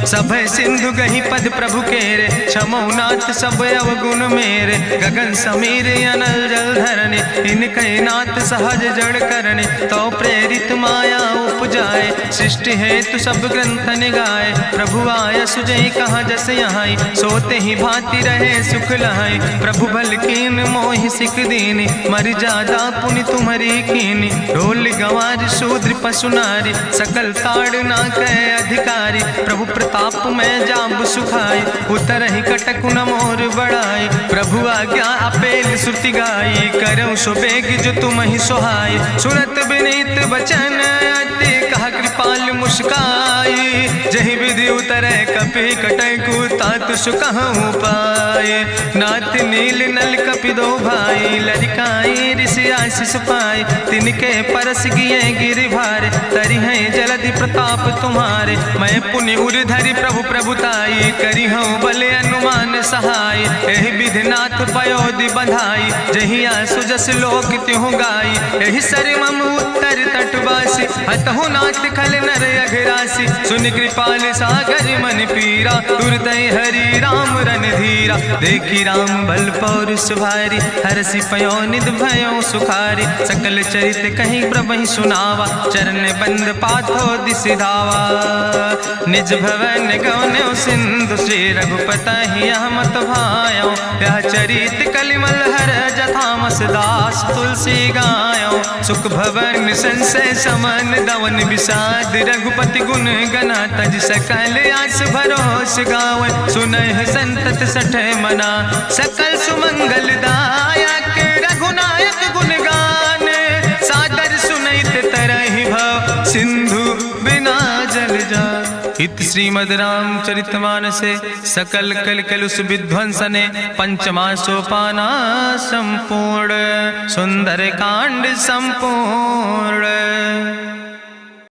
A: सभय सिंधु गही पद प्रभु केरे, क्षमो नाथ सब अवगुण मेरे, गगन समीर अनल जल धरने, इनके नाथ सहज जड़ करने, तो प्रेरित माया उपजाए, सृष्टि हेतु सब ग्रंथ निगाए, प्रभु आय सुजय कहाँ जस यहाँ, सोते ही भांति रहे सुख लहाई, प्रभु भल कीन मोहि सिख दीनी, मर जादा पुनि तुम्हारी कीनी, ढोल गंवार शूद्र पशु नारी, सकल ताड़ ना कह अधिकारी, प्रभु प्रताप में जाब सुखाई, उतर ही कटक न मोर बढ़ाई, प्रभु आज्ञा अपेल श्रुति गाई, करऊँ सुबेग जो तुम ही सोहाई, सुनत विनीत वचन अति कहा कृपाल मुस्काई, जही विधि उतरे कपि कटकु तात सुकहूँ पाए, नाथ नील नल कपि दो भाई, लरिकाई ऋषि आशीष पाए, तिनके परस गिए गिरि भारे, तरि हैं जलधि प्रताप तुम्हारे, मैं पुण्य उर धरि प्रभु प्रभुताई, करी हूँ बले अनुमान सहाय, एहि विधिनाथ पयोधि बधाई, जहिया सुजस लोक त्यों गाई, एहि सर मम उत्तर तटवासी, हतहु नाथ खल नर अघरासी, सुन कृपाल सागर मन पीरा, तुरत हरि राम रणधीरा, देखी राम बल पौरुष भारी, हरसि पयो निध भयो सुखारी, सकल चरित कहीं प्रभु सुनावा, चरण बंद पाथो दिस धावा, निज भवन गौन्यो सिंधु, श्री रघुपति मत भायो, यह चरित कलिमल हर जथामस दास तुलसी गायो, सुख भवन संशय समन दवन विषाद, रघुपति गुण गना तज सकल आस भरोस गावन, सुनह संतत सठ मना, सकल सुमंगल दायक रघुनायक गुण गान, सादर सुनैत तरहि भव सिंधु बिना जल जा, हित श्रीमद् रामचरितमानसे सकल कल कलुष विध्वंसने, पंचमा सोपाना संपूर्ण, सुंदर कांड संपूर्ण।